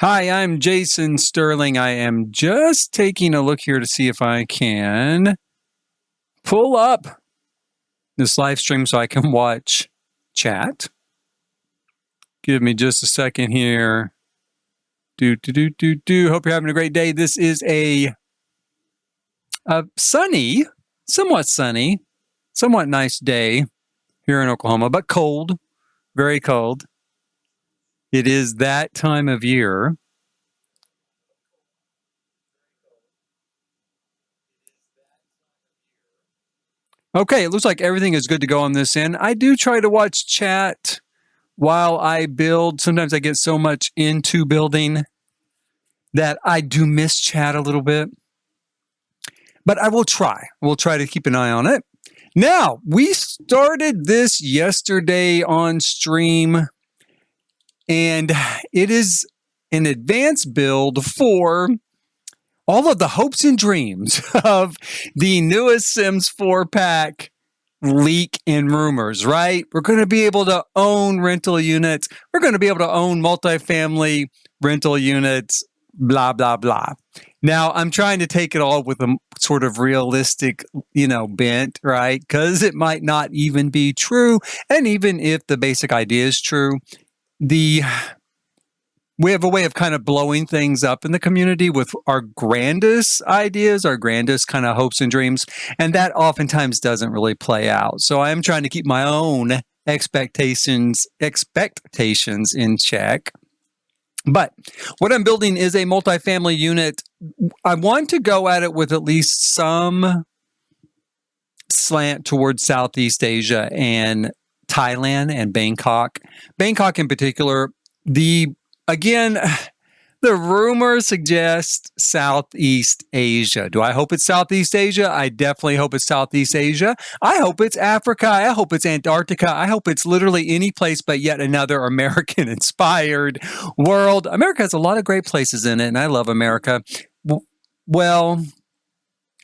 Hi, I'm Jason Sterling. I am just taking a look here to see if I can pull up this live stream so I can watch chat. Give me just a second here. Hope you're having a great day. This is a sunny, somewhat nice day here in Oklahoma, but cold, very cold. It is that time of year. Okay, it looks like everything is good to go on this end. I do try to watch chat while I build. Sometimes I get so much into building that I do miss chat a little bit. But I will try. We'll try to keep an eye on it. Now, we started this yesterday on stream, and it is an advanced build for all of the hopes and dreams of the newest Sims 4 pack leak and rumors, right? We're going to be able to own rental units. We're going to be able to own multifamily rental units, blah, blah, blah. Now, I'm trying to take it all with a sort of realistic, bent, right? Because it might not even be true. And even if the basic idea is true, we have a way of kind of blowing things up in the community with our grandest ideas, our grandest kind of hopes and dreams. And that oftentimes doesn't really play out. So I am trying to keep my own expectations in check. But what I'm building is a multifamily unit. I want to go at it with at least some slant towards Southeast Asia and Thailand and Bangkok. Bangkok in particular, Again, the rumors suggest Southeast Asia. Do I hope it's Southeast Asia? I definitely hope it's Southeast Asia. I hope it's Africa. I hope it's Antarctica. I hope it's literally any place but yet another American-inspired world. America has a lot of great places in it, and I love America. Well,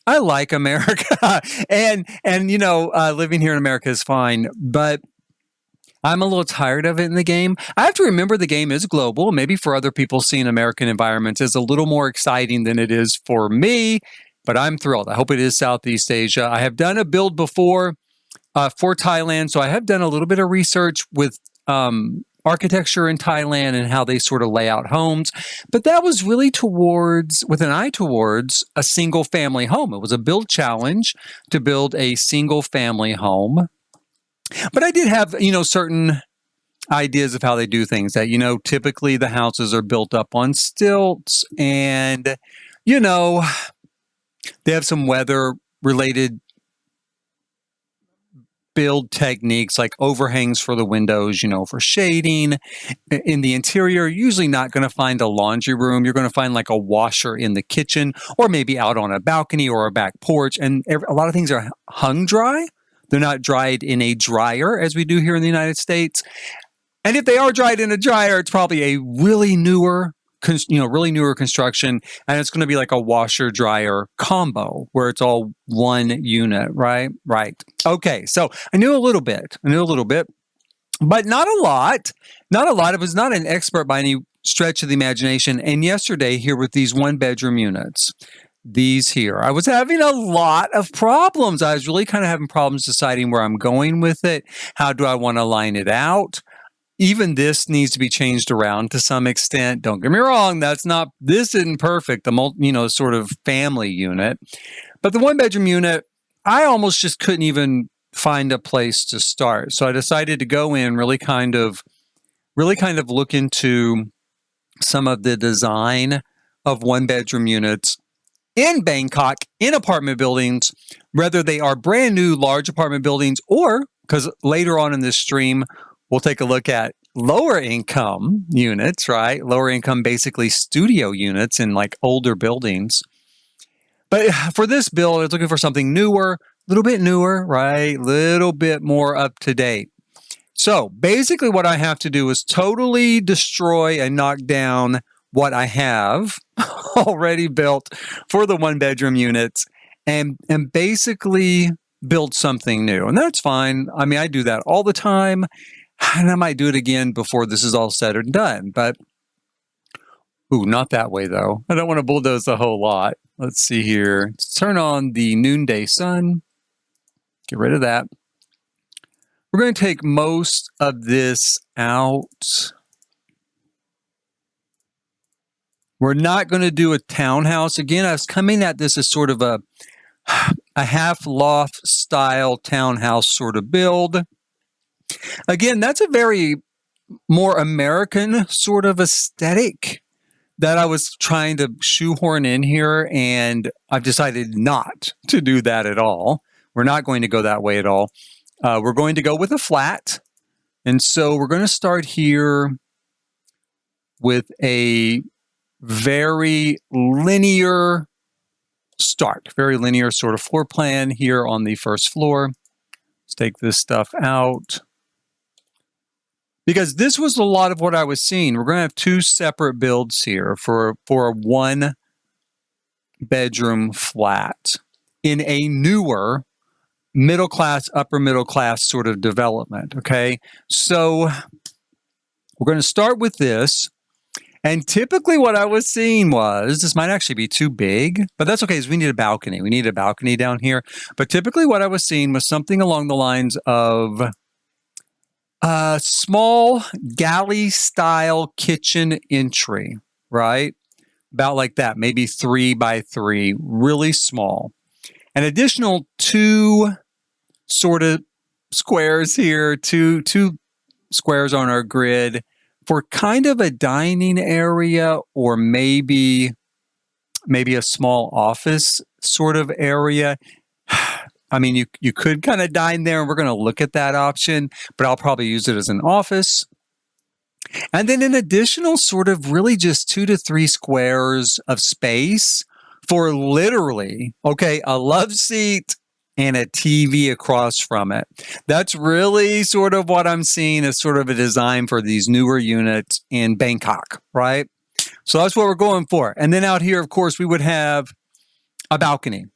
I like America, and living here in America is fine, but I'm a little tired of it in the game. I have to remember the game is global. Maybe for other people, seeing American environments is a little more exciting than it is for me, but I'm thrilled. I hope it is Southeast Asia. I have done a build before for Thailand, so I have done a little bit of research with architecture in Thailand and how they sort of lay out homes, but that was really with an eye towards a single family home. It was a build challenge to build a single family home. But I did have, certain ideas of how they do things that, typically the houses are built up on stilts and, they have some weather related build techniques like overhangs for the windows, for shading. In the interior, you're usually not going to find a laundry room. You're going to find like a washer in the kitchen or maybe out on a balcony or a back porch. And a lot of things are hung dry. They're not dried in a dryer as we do here in the United States. And if they are dried in a dryer, it's probably a really newer construction. And it's going to be like a washer dryer combo where it's all one unit, right? Right. Okay. So I knew a little bit, but not a lot. I was not an expert by any stretch of the imagination. And yesterday here with these 1-bedroom units, these here, I was having a lot of problems. I was really kind of having problems deciding where I'm going with it. How do I want to line it out? Even this needs to be changed around to some extent. Don't get me wrong. This isn't perfect. The sort of family unit, but the 1-bedroom unit, I almost just couldn't even find a place to start. So I decided to go in really kind of look into some of the design of 1-bedroom units in Bangkok, in apartment buildings, whether they are brand new large apartment buildings or, because later on in this stream, we'll take a look at lower income units, right? Lower income, basically studio units in like older buildings. But for this build, I was looking for something newer, a little bit newer, right? A little bit more up to date. So basically what I have to do is totally destroy and knock down what I have already built for the 1-bedroom units and basically build something new. And that's fine. I mean, I do that all the time, and I might do it again before this is all said and done. But Ooh, not that way though. I don't want to bulldoze a whole lot. Let's see here. Let's turn on the noonday sun. Get rid of that. We're going to take most of this out. We're not going to do a townhouse. Again, I was coming at this as sort of a half loft style townhouse sort of build. Again, that's a very more American sort of aesthetic that I was trying to shoehorn in here, and I've decided not to do that at all. We're not going to go that way at all. We're going to go with a flat. And so we're going to start here with a very linear start, very linear sort of floor plan here on the first floor. Let's take this stuff out. Because this was a lot of what I was seeing. We're going to have two separate builds here for a one bedroom flat in a newer middle class, upper middle class sort of development. Okay. So we're going to start with this. And typically what I was seeing was, this might actually be too big, but that's okay, because we need a balcony. We need a balcony down here. But typically what I was seeing was something along the lines of a small galley-style kitchen entry, right? About like that, maybe 3 by 3, really small. An additional 2 sort of squares here, two squares on our grid for kind of a dining area, or maybe a small office sort of area. I mean, you could kind of dine there, and we're going to look at that option, but I'll probably use it as an office. And then an additional sort of really just 2 to 3 squares of space for literally, okay, a love seat and a TV across from it. That's really sort of what I'm seeing as sort of a design for these newer units in Bangkok, right? So that's what we're going for. And then out here, of course, we would have a balcony.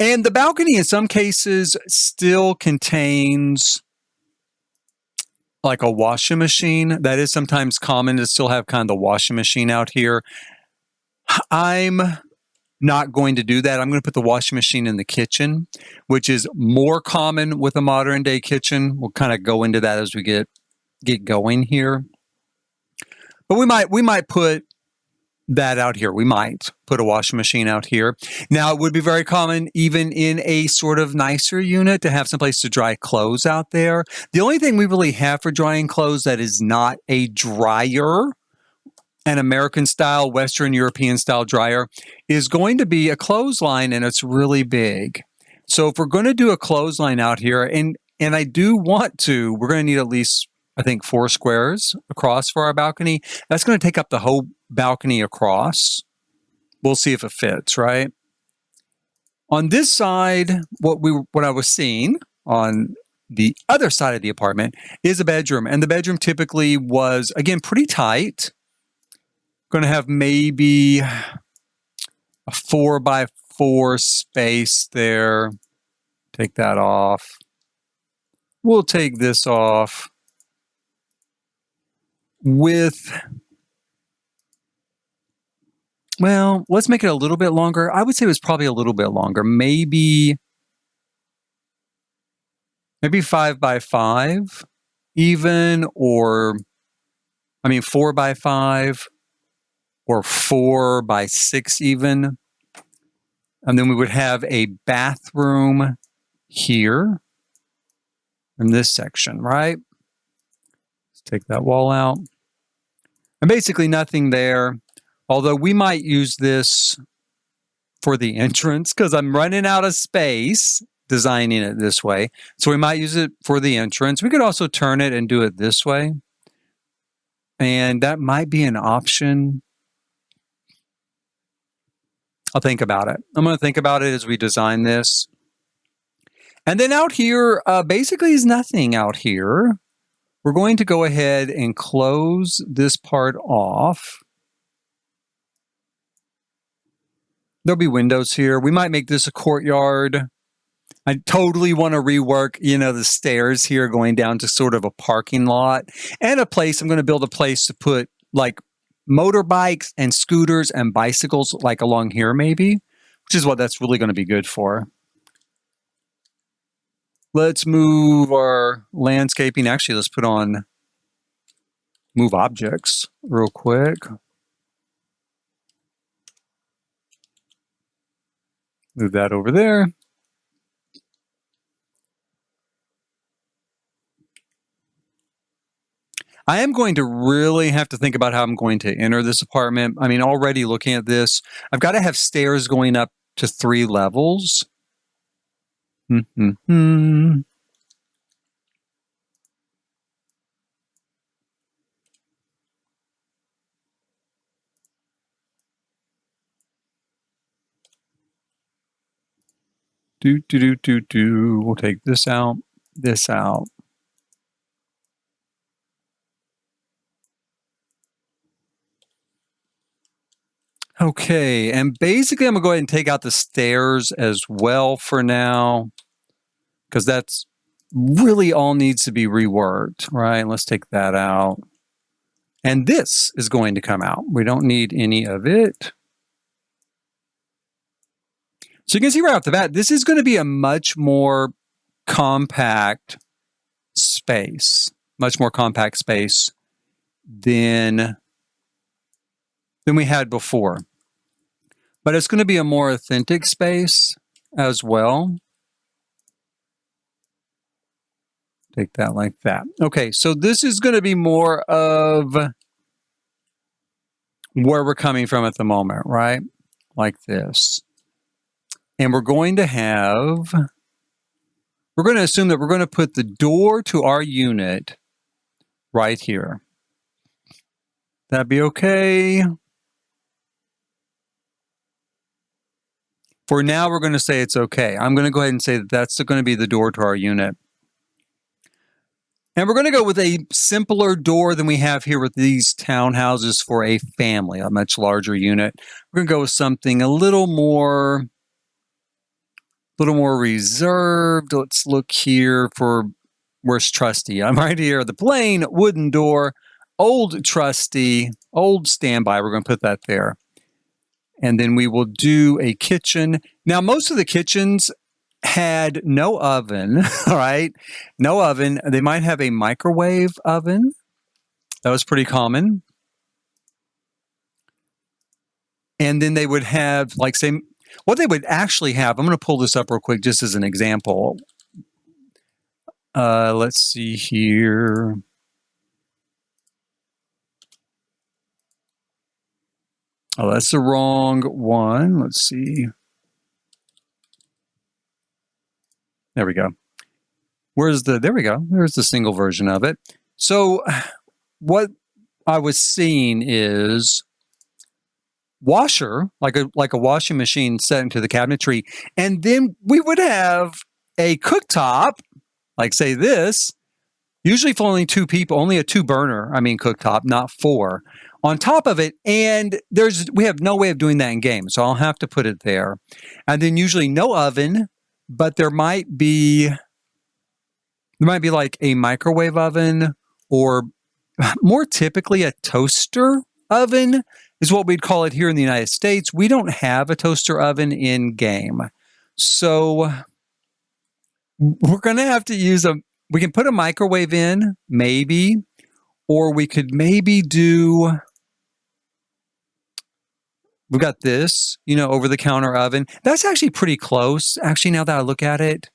And the balcony in some cases still contains like a washing machine. That is sometimes common to still have kind of the washing machine out here. I'm not going to do that. I'm going to put the washing machine in the kitchen, which is more common with a modern day kitchen. We'll kind of go into that as we get going here. But we might put that out here. We might put a washing machine out here. Now, it would be very common, even in a sort of nicer unit, to have some place to dry clothes out there. The only thing we really have for drying clothes that is not a dryer, an American style, Western European style dryer, is going to be a clothesline, and it's really big. So if we're going to do a clothesline out here, and I do want to, we're going to need at least, I think, 4 squares across for our balcony. That's going to take up the whole balcony across. We'll see if it fits, right? On this side, what I was seeing on the other side of the apartment is a bedroom. And the bedroom typically was, again, pretty tight. Going to have maybe a 4 by 4 space there. Take that off. We'll take this off. Well, let's make it a little bit longer. I would say it was probably a little bit longer. Maybe 5 by 5 even, or 4 by 5 or 4 by 6 even. And then we would have a bathroom here in this section, right? Let's take that wall out. And basically nothing there. Although we might use this for the entrance because I'm running out of space designing it this way. So we might use it for the entrance. We could also turn it and do it this way. And that might be an option. I'll think about it. I'm going to think about it as we design this. And then out here, basically is nothing out here. We're going to go ahead and close this part off. There'll be windows here. We might make this a courtyard. I totally want to rework, the stairs here going down to sort of a parking lot and a place. I'm going to build a place to put like motorbikes and scooters and bicycles like along here maybe, which is what that's really going to be good for. Let's move our landscaping. Actually, let's put on move objects real quick. Move that over there. I am going to really have to think about how I'm going to enter this apartment. I mean, already looking at this, I've got to have stairs going up to 3 levels. We'll take this out, this out. Okay, and basically I'm gonna go ahead and take out the stairs as well for now, because that's really all needs to be reworked, right? Let's take that out. And this is going to come out. We don't need any of it. So you can see right off the bat, this is going to be a much more compact space, than we had before. But it's going to be a more authentic space as well. Take that like that. Okay, so this is going to be more of where we're coming from at the moment, right? Like this. And we're going to assume that we're going to put the door to our unit right here. That'd be okay. For now, we're going to say it's okay. I'm going to go ahead and say that that's going to be the door to our unit. And we're going to go with a simpler door than we have here with these townhouses for a family, a much larger unit. We're going to go with something a little more reserved. Let's look here for where's trusty. I'm right here. The plain wooden door, old trusty, old standby. We're going to put that there. And then we will do a kitchen. Now, most of the kitchens had no oven, all right? No oven. They might have a microwave oven. That was pretty common. And then they would have, like, say, what they would actually have, I'm going to pull this up real quick just as an example. Let's see here. Oh, that's the wrong one. Let's see. There we go. There we go. There's the single version of it. So what I was seeing is washer, like a washing machine set into the cabinetry. And then we would have a cooktop, like say this, usually for only 2 people, only a 2-burner, cooktop, not 4. On top of it, and we have no way of doing that in game, so I'll have to put it there. And then usually no oven, but there might be like a microwave oven, or more typically a toaster oven is what we'd call it here in the United States. We don't have a toaster oven in game. So we're going to have to use we can put a microwave in, maybe, or we could maybe do, we've got this, over-the-counter oven. That's actually pretty close, actually, now that I look at it.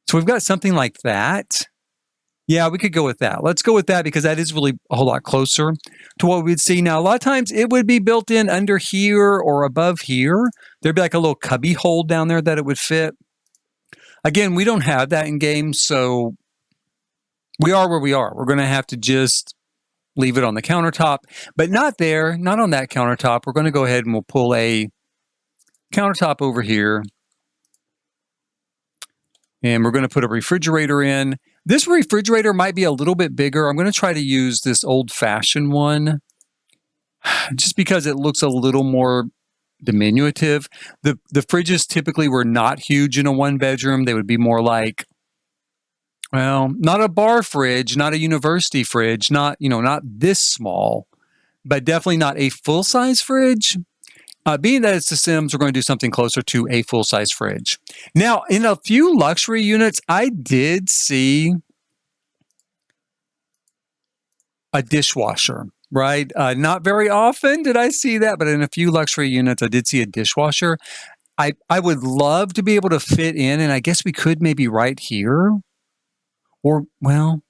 So we've got something like that. Yeah, we could go with that. Let's go with that because that is really a whole lot closer to what we'd see. Now, a lot of times it would be built in under here or above here. There'd be like a little cubby hole down there that it would fit. Again, we don't have that in game, so we are where we are. We're going to have to just leave it on the countertop, but not there, not on that countertop. We're going to go ahead and we'll pull a countertop over here. And we're going to put a refrigerator in. This refrigerator might be a little bit bigger. I'm going to try to use this old-fashioned one just because it looks a little more diminutive. The fridges typically were not huge in a 1-bedroom. They would be more like Well, not a bar fridge, not a university fridge, not, not this small, but definitely not a full-size fridge. Being that it's The Sims, we're going to do something closer to a full-size fridge. Now, in a few luxury units, I did see a dishwasher, right? Not very often did I see that, but in a few luxury units, I did see a dishwasher. I would love to be able to fit in, and I guess we could maybe right here. Or, well,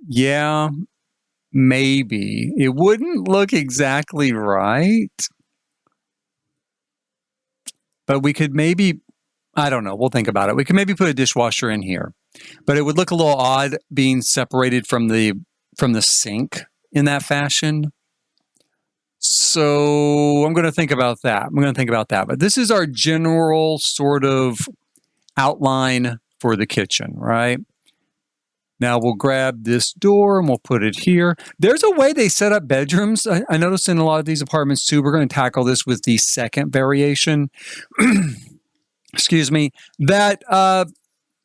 yeah, maybe. It wouldn't look exactly right, but we could maybe, I don't know, we'll think about it. We could maybe put a dishwasher in here, but it would look a little odd being separated from the sink in that fashion. So I'm going to think about that. But this is our general sort of outline for the kitchen, right? Now we'll grab this door and we'll put it here. There's a way they set up bedrooms. I noticed in a lot of these apartments too. We're going to tackle this with the second variation. Excuse me. That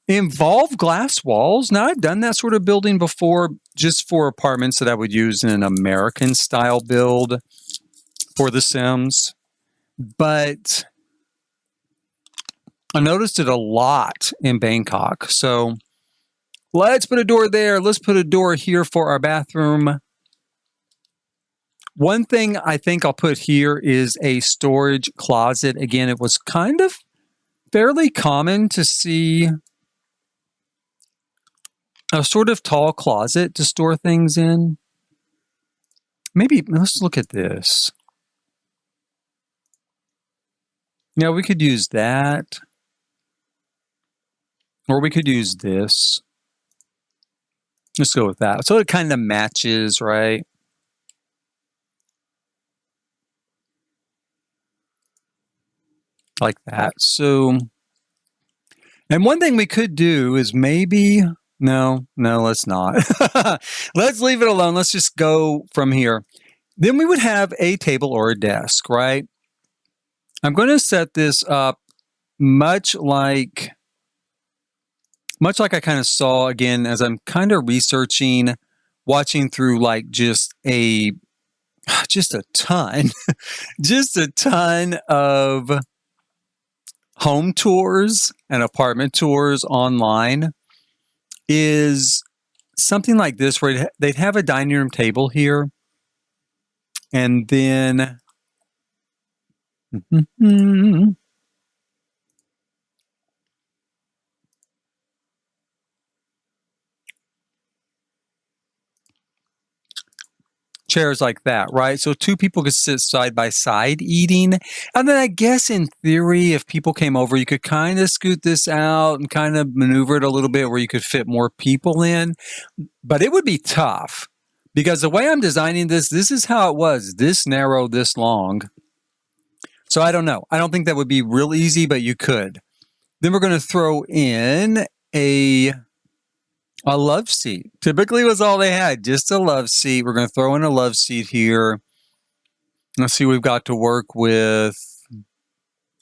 involve glass walls. Now I've done that sort of building before, just for apartments that I would use in an American style build for The Sims. But I noticed it a lot in Bangkok. So let's put a door there. Let's put a door here for our bathroom. One thing I think I'll put here is a storage closet. Again, it was kind of fairly common to see a sort of tall closet to store things in. Maybe let's look at this. Now we could use that. Or we could use this. Let's go with that. So it kind of matches, right? Like that. So, and one thing we could do is maybe, no, let's not. Let's leave it alone. Let's just go from here. Then we would have a table or a desk, right? I'm going to set this up much like I kind of saw, again, as I'm kind of researching, watching through like just a ton of home tours and apartment tours online, is something like this, where they'd have a dining room table here, and then chairs like that, right? So two people could sit side by side eating. And then I guess in theory, if people came over, you could kind of scoot this out and kind of maneuver it a little bit where you could fit more people in. But it would be tough, because the way I'm designing this is how it was, this narrow, this long. So I don't know. I don't think that would be real easy, but you could. Then we're going to throw in a love seat. Typically was all they had, just a love seat. We're going to throw in a love seat here. Let's see what we've got to work with.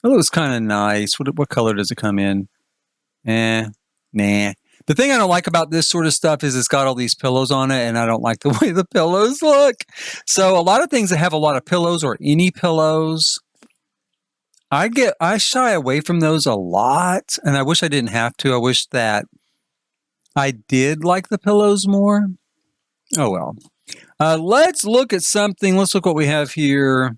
Oh, it was kind of nice. What color does it come in? Nah. The thing I don't like about this sort of stuff is it's got all these pillows on it, and I don't like the way the pillows look. So a lot of things that have a lot of pillows, or any pillows, I shy away from those a lot, and I wish I didn't have to. I wish that I did like the pillows more. Oh well. Let's look at something. Let's look what we have here.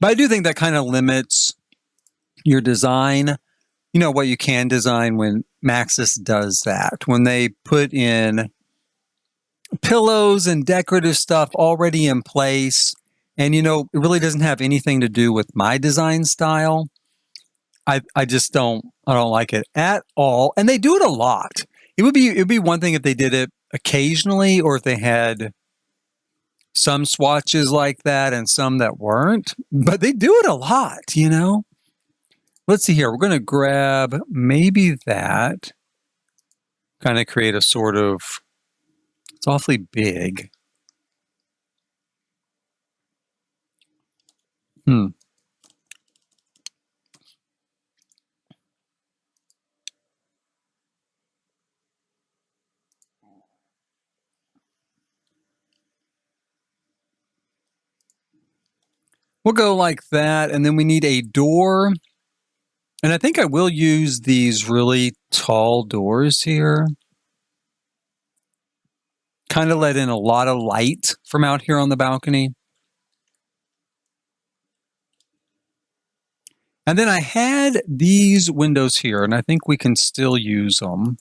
But I do think that kind of limits your design. You know what you can design when Maxis does that. When they put in pillows and decorative stuff already in place, and it really doesn't have anything to do with my design style. I just don't like it at all. And they do it a lot. It would be one thing if they did it occasionally, or if they had some swatches like that and some that weren't, but they do it a lot, Let's see here. We're going to grab maybe that, kind of create a sort of, it's awfully big. Hmm. We'll go like that, and then we need a door. And I think I will use these really tall doors here. Kind of let in a lot of light from out here on the balcony. And then I had these windows here, and I think we can still use them.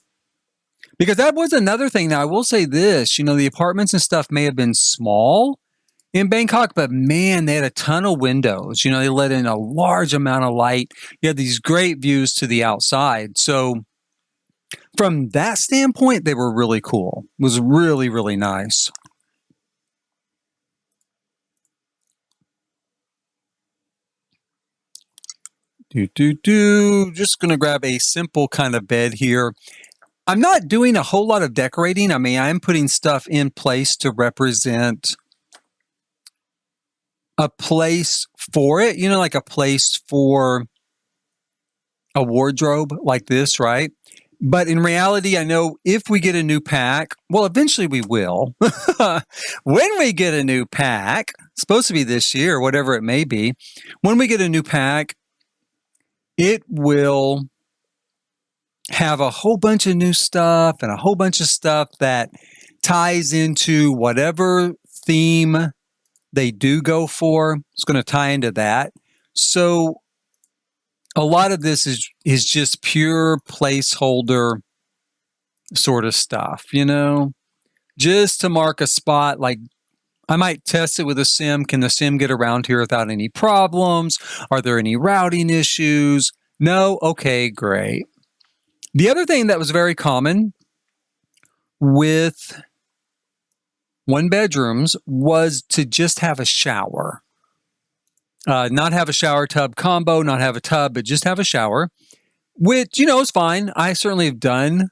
Because that was another thing. Now, I will say this, the apartments and stuff may have been small in Bangkok, but man, they had a ton of windows. They let in a large amount of light. You had these great views to the outside. So from that standpoint, they were really cool. It was really, really nice. Just going to grab a simple kind of bed here. I'm not doing a whole lot of decorating. I mean, I'm putting stuff in place to represent a place for it, like a place for a wardrobe like this, right? But in reality, I know if we get a new pack, well, eventually we will. When we get a new pack, it's supposed to be this year, whatever it may be, when we get a new pack, it will have a whole bunch of new stuff and a whole bunch of stuff that ties into whatever theme they do go for. It's going to tie into that. So a lot of this is just pure placeholder sort of stuff, just to mark a spot. Like I might test it with a sim. Can the sim get around here without any problems? Are there any routing issues? No? Okay, great. The other thing that was very common with one bedrooms was to just have a shower. Not have a shower tub combo, not have a tub, but just have a shower, which, is fine. I certainly have done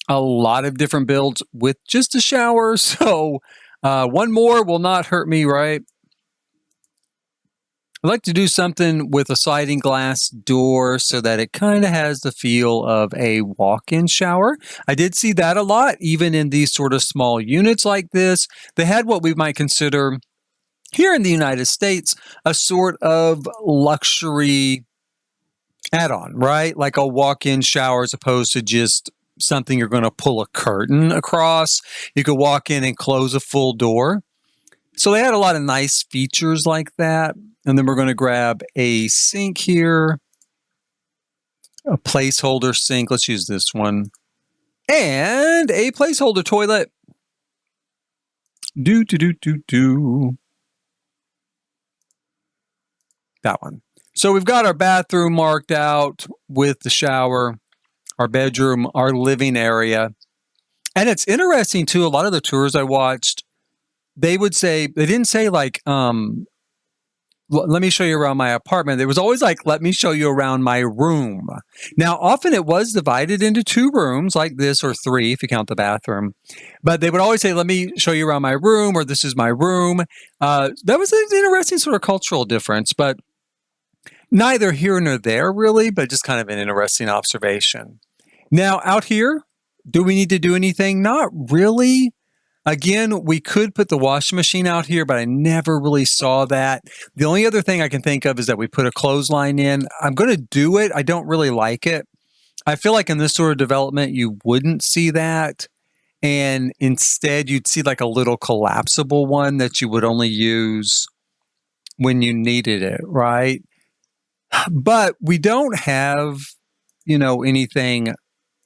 a lot of different builds with just a shower. So one more will not hurt me, right? I like to do something with a sliding glass door so that it kind of has the feel of a walk-in shower. I did see that a lot, even in these sort of small units like this. They had what we might consider here in the United States a sort of luxury add-on, right? Like a walk-in shower as opposed to just something you're going to pull a curtain across. You could walk in and close a full door. So they had a lot of nice features like that. And then we're going to grab a sink here, a placeholder sink. Let's use this one. And a placeholder toilet. That one. So we've got our bathroom marked out with the shower, our bedroom, our living area. And it's interesting too, a lot of the tours I watched, they didn't say like, let me show you around my apartment. It was always like, let me show you around my room. Now, often it was divided into 2 rooms like this, or 3 if you count the bathroom. But they would always say, let me show you around my room, or this is my room. That was an interesting sort of cultural difference, but neither here nor there really, but just kind of an interesting observation. Now, out here, do we need to do anything? Not really. Again, we could put the washing machine out here, but I never really saw that. The only other thing I can think of is that we put a clothesline in. I'm going to do it. I don't really like it. I feel like in this sort of development, you wouldn't see that. And instead, you'd see like a little collapsible one that you would only use when you needed it, right? But we don't have, anything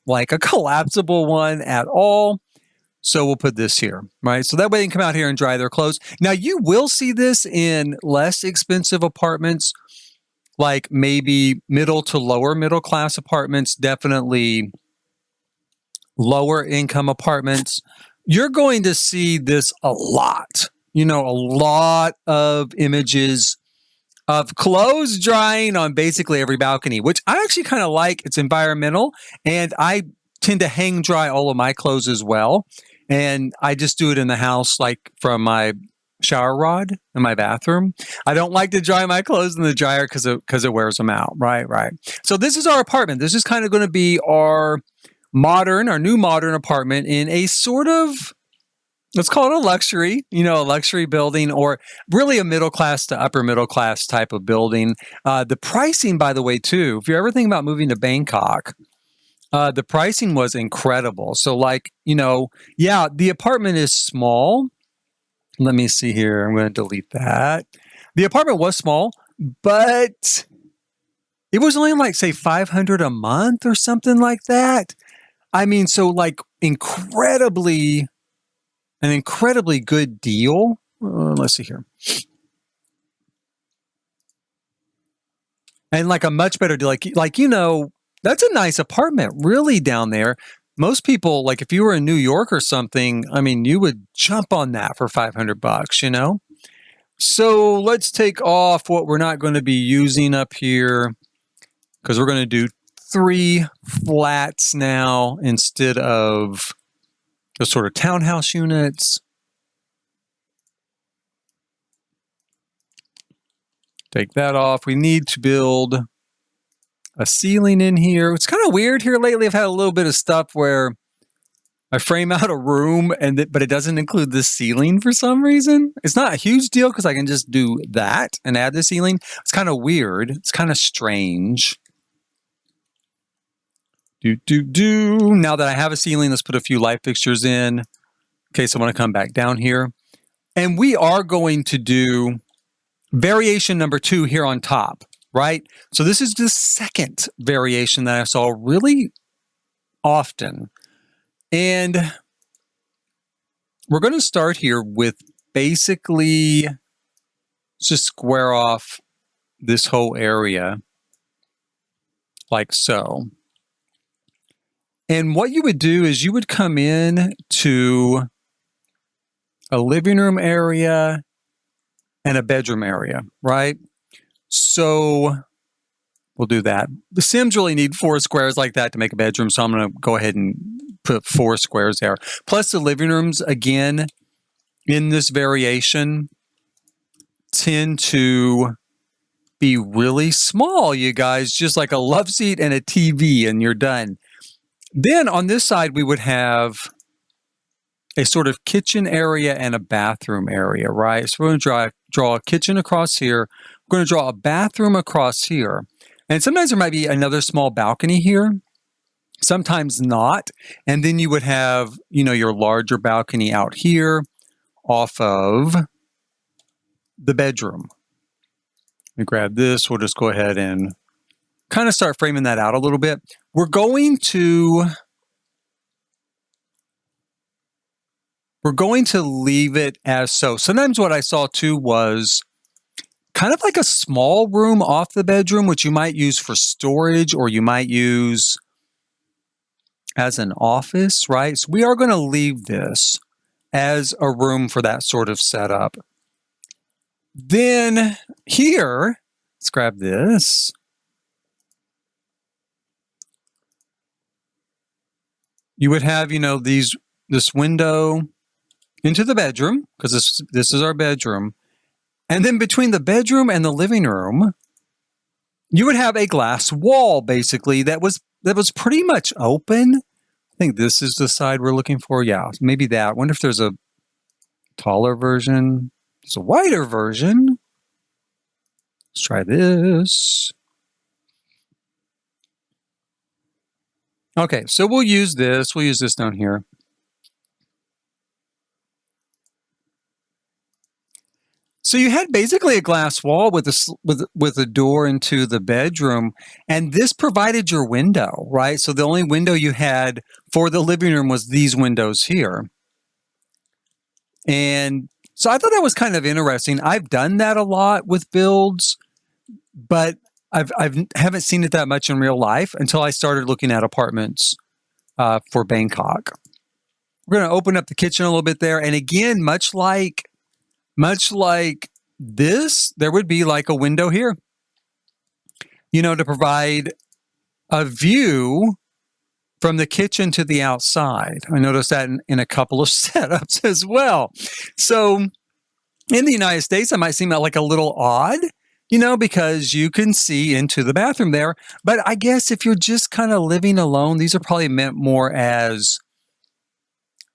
like a collapsible one at all. So we'll put this here, right? So that way they can come out here and dry their clothes. Now, you will see this in less expensive apartments, like maybe middle to lower middle class apartments, definitely lower income apartments. You're going to see this a lot, a lot of images of clothes drying on basically every balcony, which I actually kind of like. It's environmental, and I tend to hang dry all of my clothes as well. And I just do it in the house, like from my shower rod in my bathroom. I don't like to dry my clothes in the dryer because it wears them out. Right. So this is our apartment. This is kind of going to be our new modern apartment in a sort of, let's call it a luxury, a luxury building, or really a middle class to upper middle class type of building. The pricing, by the way, too, if you're ever thinking about moving to Bangkok, the pricing was incredible. So the apartment is small. Let me see here. I'm going to delete that. The apartment was small, but it was only like, say, $500 a month or something like that. I mean, so like an incredibly good deal. Let's see here. And like a much better deal. That's a nice apartment really down there. Most people, like if you were in New York or something, I mean, you would jump on that for $500, So let's take off what we're not going to be using up here, because we're going to do 3 flats now instead of the sort of townhouse units. Take that off. We need to build a ceiling in here. It's kind of weird here lately. I've had a little bit of stuff where I frame out a room but it doesn't include the ceiling for some reason. It's not a huge deal because I can just do that and add the ceiling. It's kind of weird. It's kind of strange. Now that I have a ceiling, let's put a few light fixtures in. Okay, so I'm going to come back down here. And we are going to do variation number 2 here on top, right? So this is the second variation that I saw really often. And we're going to start here with basically just square off this whole area like so. And what you would do is you would come in to a living room area and a bedroom area, right? So we'll do that. The Sims really need 4 squares like that to make a bedroom, so I'm going to go ahead and put 4 squares there. Plus the living rooms, again, in this variation, tend to be really small, you guys, just like a love seat and a TV, and you're done. Then on this side, we would have a sort of kitchen area and a bathroom area, right? So we're going to draw a kitchen across here. We're going to draw a bathroom across here. And sometimes there might be another small balcony here, sometimes not. And then you would have, your larger balcony out here off of the bedroom. Let me grab this. We'll just go ahead and kind of start framing that out a little bit. We're going to leave it as so. Sometimes what I saw too was kind of like a small room off the bedroom, which you might use for storage or you might use as an office, right? So we are going to leave this as a room for that sort of setup. Then here, let's grab this. You would have, this window into the bedroom, because this is our bedroom. And then between the bedroom and the living room, you would have a glass wall, basically, that was pretty much open. I think this is the side we're looking for. Yeah, maybe that. I wonder if there's a taller version. There's a wider version. Let's try this. Okay, so we'll use this. We'll use this down here. So you had basically a glass wall with a door into the bedroom, and this provided your window, right? So the only window you had for the living room was these windows here. And so I thought that was kind of interesting. I've done that a lot with builds, but I haven't seen it that much in real life until I started looking at apartments for Bangkok. We're going to open up the kitchen a little bit there. And again, much like this, there would be like a window here, to provide a view from the kitchen to the outside. I noticed that in a couple of setups as well. So In the United States, that might seem like a little odd, you know, because you can see into the bathroom there. But I guess if you're just kind of living alone, these are probably meant more as,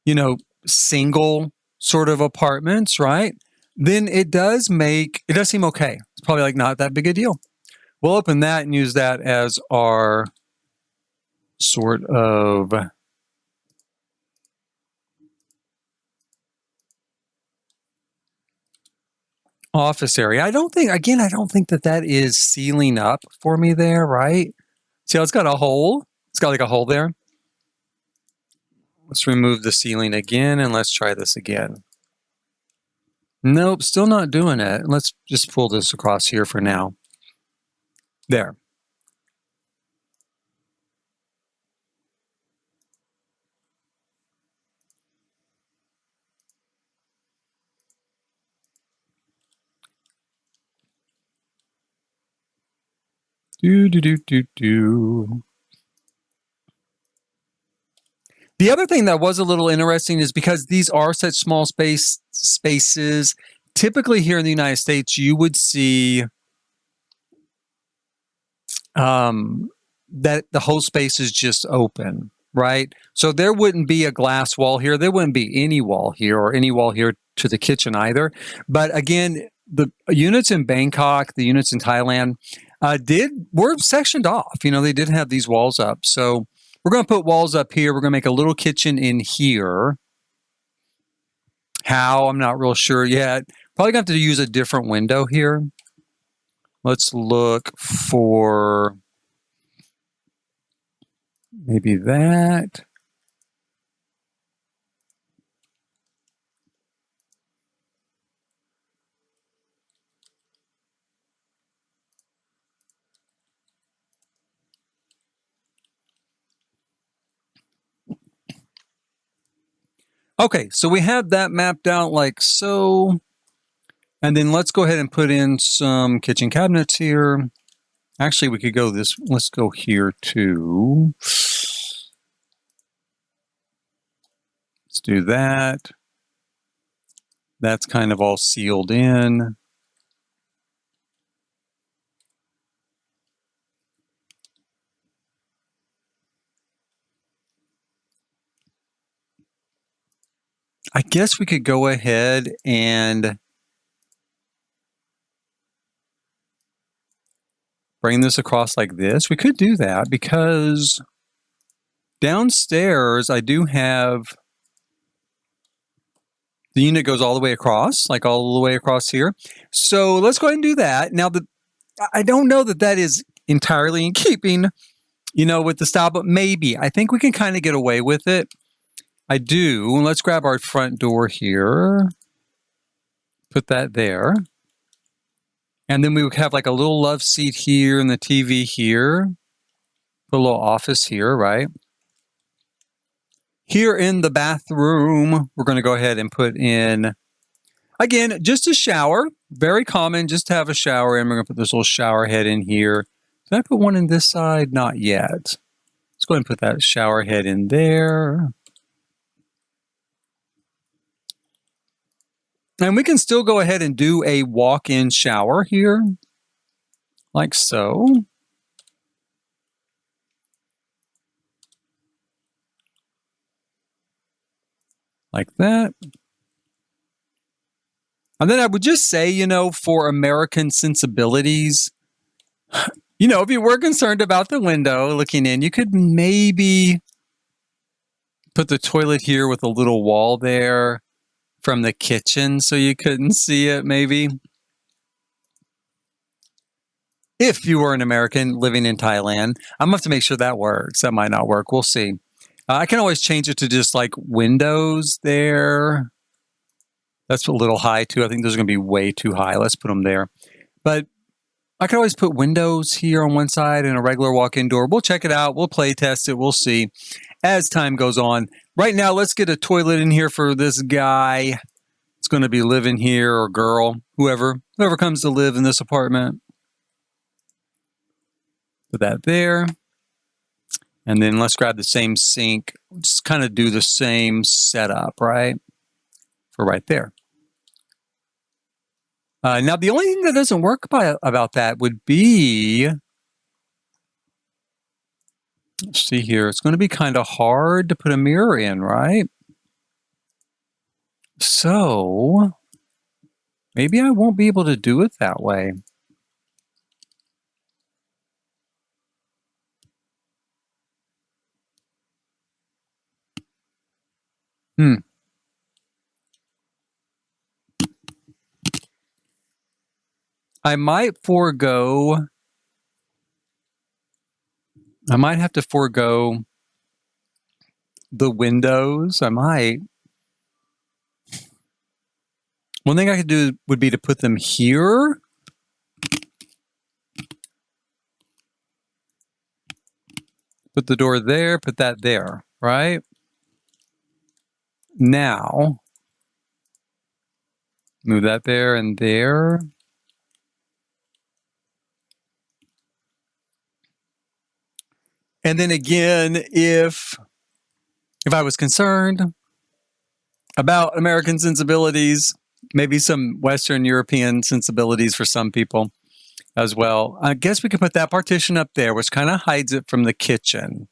you know, single sort of apartments, right? Then it does seem okay. It's probably like not that big a deal. We'll open that and use that as our sort of office area. I don't think that is sealing up for me there, right? See how it's got a hole? It's got like a hole there. Let's remove the ceiling again and let's try this again. Nope, still not doing it. Let's just pull this across here for now. There. The other thing that was a little interesting is because these are such small spaces, typically here in the United States, you would see that the whole space is just open, right? So there wouldn't be a glass wall here. There wouldn't be any wall here or any wall here to the kitchen either. But again, the units in Bangkok, the units in Thailand, were sectioned off. You know, they did have these walls up. So we're going to put walls up here. We're going to make a little kitchen in here. How? I'm not real sure yet. Probably going to have to use a different window here. Let's look for maybe that. Okay, so we have that mapped out like so. And then let's go ahead and put in some kitchen cabinets here. Actually, we could go let's go here too. Let's do that. That's kind of all sealed in. I guess we could go ahead and bring this across like this. We could do that because downstairs I do have the unit goes all the way across, like all the way across here. So let's go ahead and do that. Now, I don't know that is entirely in keeping, you know, with the style, but maybe. I think we can kind of get away with it. I do. Let's grab our front door here. Put that there. And then we would have like a little love seat here and the TV here. Put a little office here, right? Here in the bathroom, we're going to go ahead and put in, again, just a shower. Very common, just to have a shower. And we're going to put this little shower head in here. Did I put one in this side? Not yet. Let's go ahead and put that shower head in there. And we can still go ahead and do a walk-in shower here, like so. Like that. And then I would just say, you know, for American sensibilities, you know, if you were concerned about the window looking in, you could maybe put the toilet here with a little wall there from the kitchen so you couldn't see it, maybe. If you were an American living in Thailand, I'm going to have to make sure that works. That might not work. We'll see. I can always change it to just like windows there. That's a little high too. I think those are going to be way too high. Let's put them there. But I can always put windows here on one side and a regular walk-in door. We'll check it out. We'll play test it. We'll see as time goes on. Right now, let's get a toilet in here for this guy. It's going to be living here, or girl, whoever comes to live in this apartment. Put that there. And then let's grab the same sink. Just kind of do the same setup, right? For right there. Now, the only thing that doesn't work about that would be, let's see here, it's going to be kind of hard to put a mirror in, right? So maybe I won't be able to do it that way. I might have to forego the windows. I might. One thing I could do would be to put them here. Put the door there, put that there, right? Now, move that there and there. And then again, if I was concerned about American sensibilities, maybe some Western European sensibilities for some people as well, I guess we could put that partition up there, which kind of hides it from the kitchen,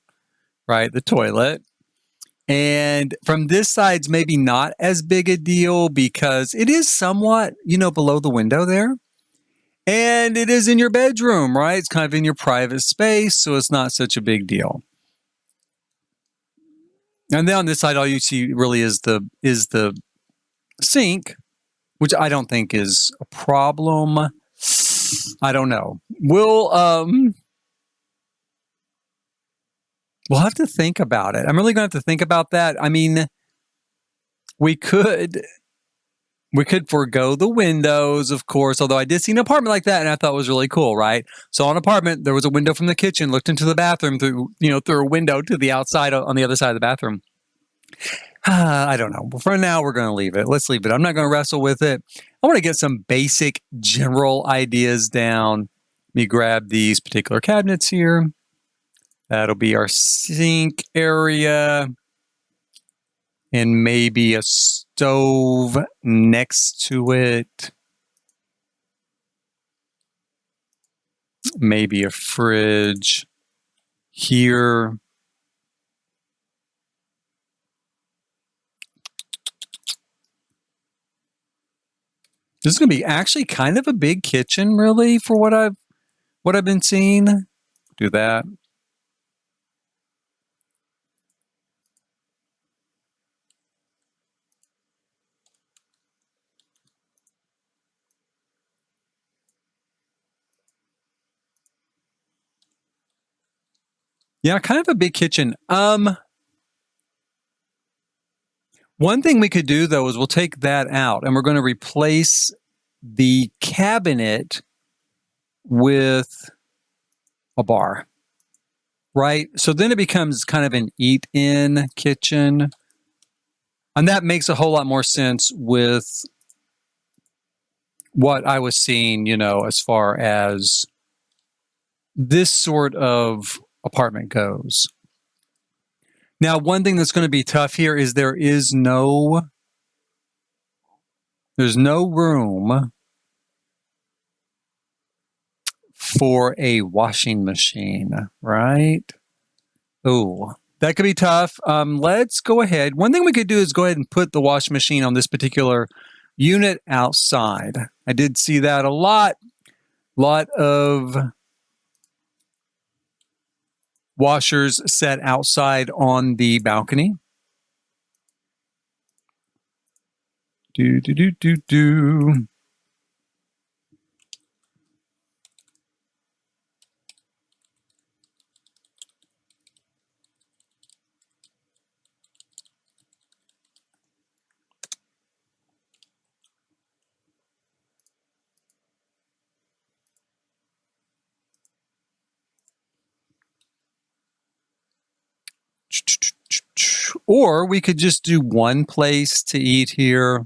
right? The toilet. And from this side's maybe not as big a deal because it is somewhat, below the window there. And it is in your bedroom, right? It's kind of in your private space, so it's not such a big deal. And then on this side, all you see really is the sink, which I don't think is a problem. I don't know. We'll have to think about it. I'm really going to have to think about that. I mean, we could forego the windows, of course, although I did see an apartment like that and I thought it was really cool, right? So an apartment, there was a window from the kitchen, looked into the bathroom through a window to the outside on the other side of the bathroom. I don't know. For now, we're going to leave it. Let's leave it. I'm not going to wrestle with it. I want to get some basic general ideas down. Let me grab these particular cabinets here. That'll be our sink area. And maybe a stove next to it. Maybe a fridge here. This is going to be actually kind of a big kitchen, really, for what I've been seeing. Do that. Yeah, kind of a big kitchen. One thing we could do, though, is we'll take that out and we're going to replace the cabinet with a bar, right? So then it becomes kind of an eat-in kitchen. And that makes a whole lot more sense with what I was seeing, as far as this sort of apartment goes. Now, one thing that's going to be tough here is there's no room for a washing machine, right? Oh, that could be tough. Let's go ahead. One thing we could do is go ahead and put the washing machine on this particular unit outside. I did see that a lot. Lot of washers set outside on the balcony. Do. Or we could just do one place to eat here.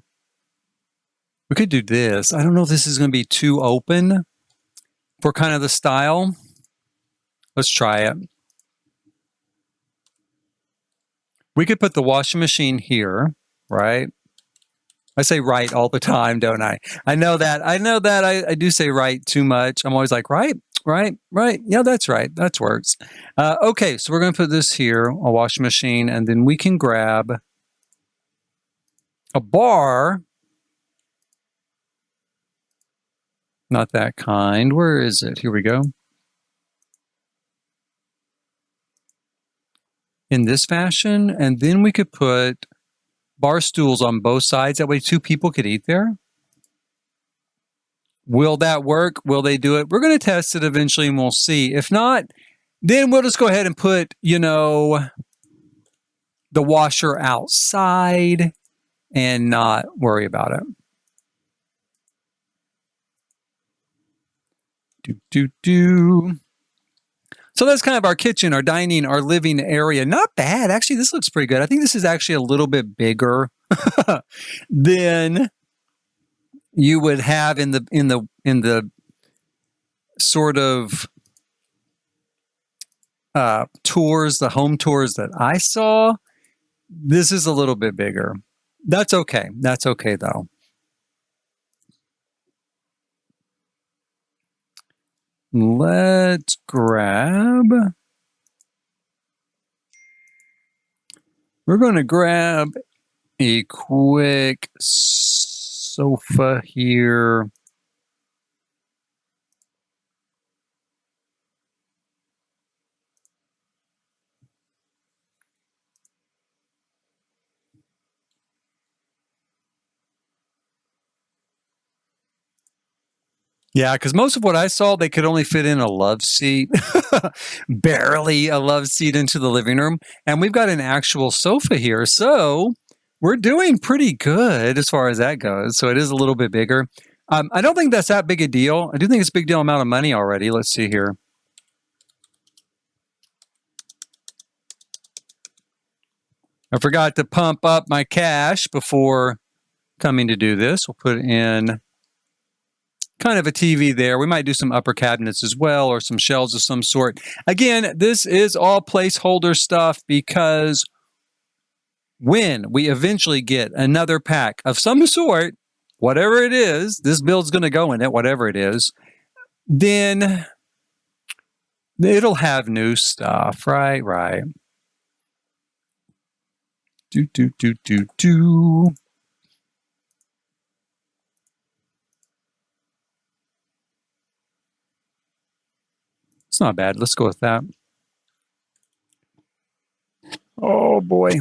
We could do this. I don't know if this is going to be too open for kind of the style. Let's try it. We could put the washing machine here, right? I say right all the time, don't I? I know that. I do say right too much. I'm always like, right. Yeah, that's right. That works. Okay, so we're going to put this here, a washing machine, and then we can grab a bar. Not that kind. Where is it? Here we go. In this fashion, and then we could put bar stools on both sides. That way 2 people could eat there. Will that work? Will they do it? We're going to test it eventually and we'll see. If not, then we'll just go ahead and put, the washer outside and not worry about it. So that's kind of our kitchen, our dining, our living area. Not bad. Actually, this looks pretty good. I think this is actually a little bit bigger than you would have in the sort of tours, the home tours that I saw. This is a little bit bigger. That's okay. That's okay though. Let's grab. We're going to grab a quick sofa here. Yeah, because most of what I saw, they could only fit in a love seat, barely a love seat into the living room. And we've got an actual sofa here. So we're doing pretty good as far as that goes. So it is a little bit bigger. I don't think that's that big a deal. I do think it's a big deal amount of money already. Let's see here. I forgot to pump up my cash before coming to do this. We'll put in kind of a TV there. We might do some upper cabinets as well or some shelves of some sort. Again, this is all placeholder stuff because when we eventually get another pack of some sort, whatever it is, this build's going to go in it, whatever it is, then it'll have new stuff, right? Right. It's not bad. Let's go with that. Oh, boy.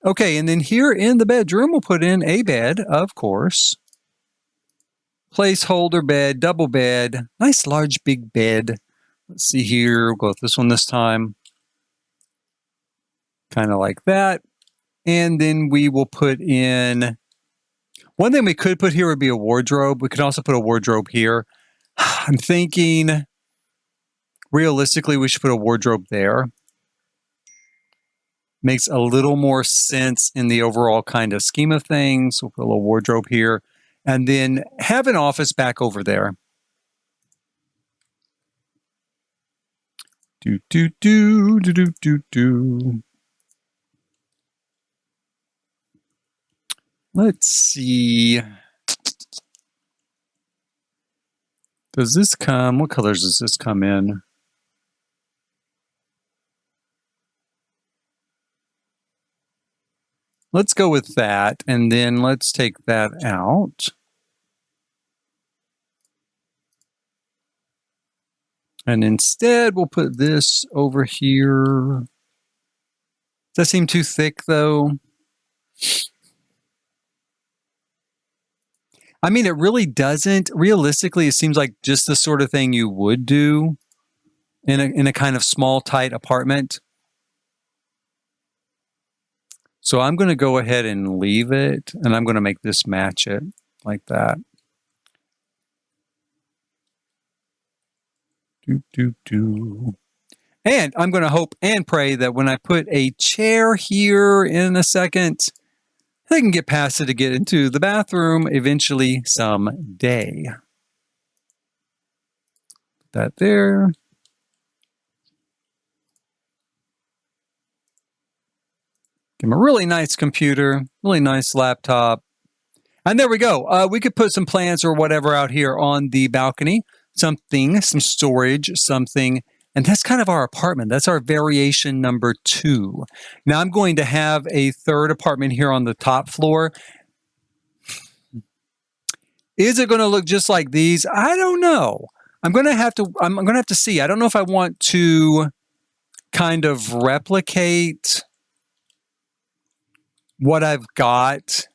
Okay, and then here in the bedroom, we'll put in a bed, of course. Placeholder bed, double bed. Nice, large, big bed. Let's see here. We'll go with this one this time. Kind of like that. And then we will put in... One thing we could put here would be a wardrobe. We could also put a wardrobe here. I'm thinking... Realistically, we should put a wardrobe there. Makes a little more sense in the overall kind of scheme of things. We'll put a little wardrobe here. And then have an office back over there. Let's see. Does this come? What colors does this come in? Let's go with that, and then let's take that out. And instead, we'll put this over here. Does that seem too thick, though? I mean, it really doesn't. Realistically, it seems like just the sort of thing you would do in a kind of small, tight apartment. So I'm going to go ahead and leave it, and I'm going to make this match it like that. And I'm going to hope and pray that when I put a chair here in a second, I can get past it to get into the bathroom eventually someday. Put that there. Give him a really nice computer, really nice laptop. And there we go. We could put some plants or whatever out here on the balcony. Some storage, something. And that's kind of our apartment. That's our variation number 2. Now I'm going to have a third apartment here on the top floor. Is it going to look just like these? I don't know. I'm going to have to see. I don't know if I want to kind of replicate what I've got.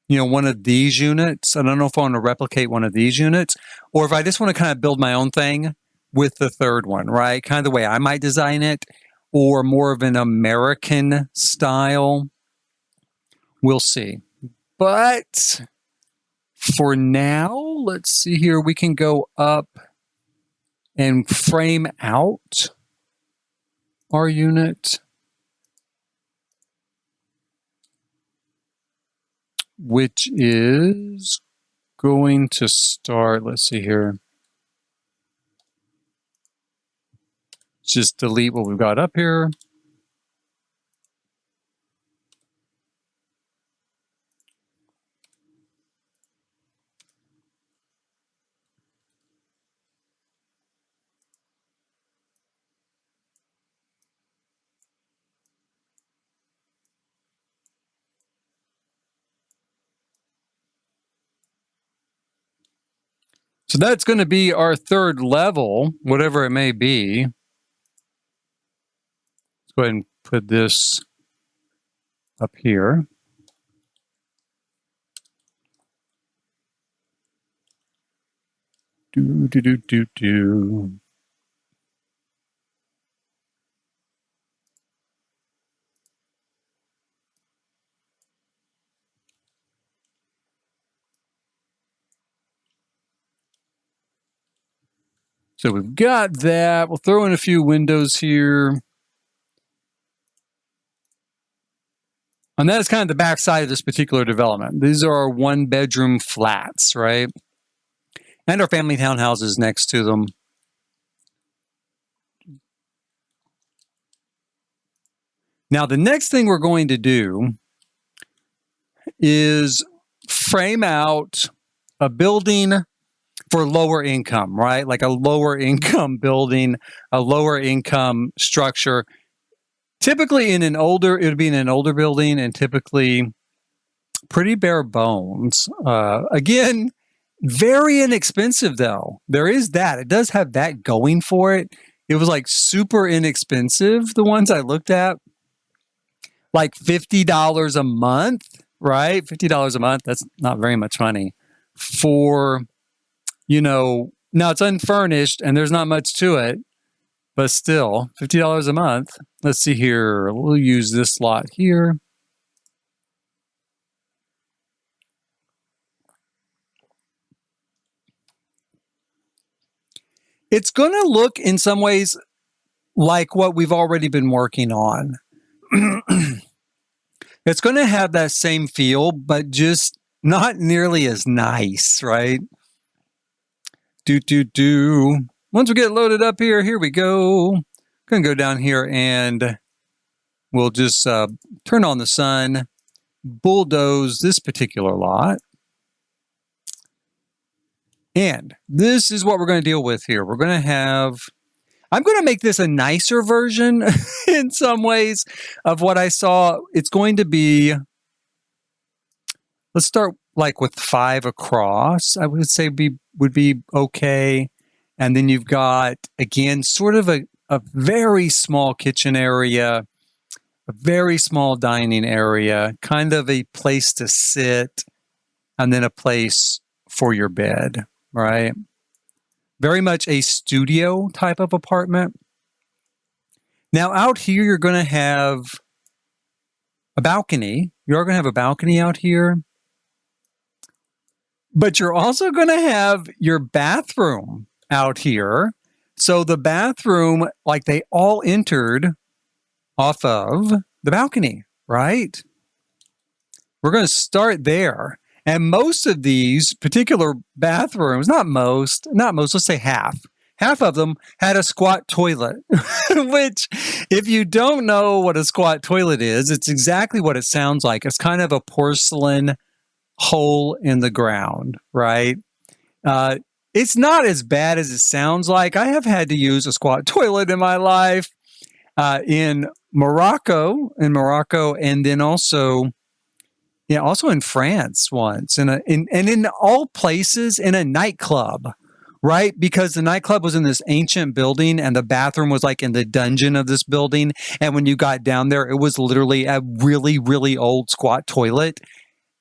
You know, one of these units. I don't know if I want to replicate one of these units or if I just want to kind of build my own thing with the third one, right? Kind of the way I might design it, or more of an American style. We'll see. But for now, let's see here. We can go up and frame out our unit, which is going to start, let's see here. Just delete what we've got up here. So that's going to be our third level, whatever it may be. Let's go ahead and put this up here. Do. So we've got that. We'll throw in a few windows here. And that is kind of the back side of this particular development. These are our 1-bedroom flats, right? And our family townhouses next to them. Now, the next thing we're going to do is frame out a building for lower income, right? Like a lower income building, a lower income structure. Typically it would be in an older building and typically pretty bare bones. Again, very inexpensive though. There is that. It does have that going for it. It was like super inexpensive, the ones I looked at. Like $50 a month, right? $50 a month, that's not very much money for, you know, now it's unfurnished and there's not much to it, but still $50 a month. Let's see here. We'll use this lot here. It's going to look in some ways like what we've already been working on. It's going to have that same feel, but just not nearly as nice, right? Once we get loaded up here we go. I'm going to go down here and we'll just turn on the sun, bulldoze this particular lot. And this is what we're going to deal with here. We're going to have, I'm going to make this a nicer version in some ways of what I saw. It's going to be, let's start like with 5 across, I would say would be okay. And then you've got, again, sort of a very small kitchen area, a very small dining area, kind of a place to sit, and then a place for your bed, right? Very much a studio type of apartment. Now out here, you're going to have a balcony. You're going to have a balcony out here. But you're also going to have your bathroom out here. So the bathroom, like they all entered off of the balcony, right? We're going to start there. And most of these particular bathrooms, not most, let's say half half of them had a squat toilet, which if you don't know what a squat toilet is, it's exactly what it sounds like. It's kind of a porcelain hole in the ground, right? Uh, it's not as bad as it sounds like. I have had to use a squat toilet in my life in Morocco, and then also in France once, and in all places in a nightclub, right? Because the nightclub was in this ancient building and the bathroom was like in the dungeon of this building. And when you got down there, it was literally a really, really old squat toilet.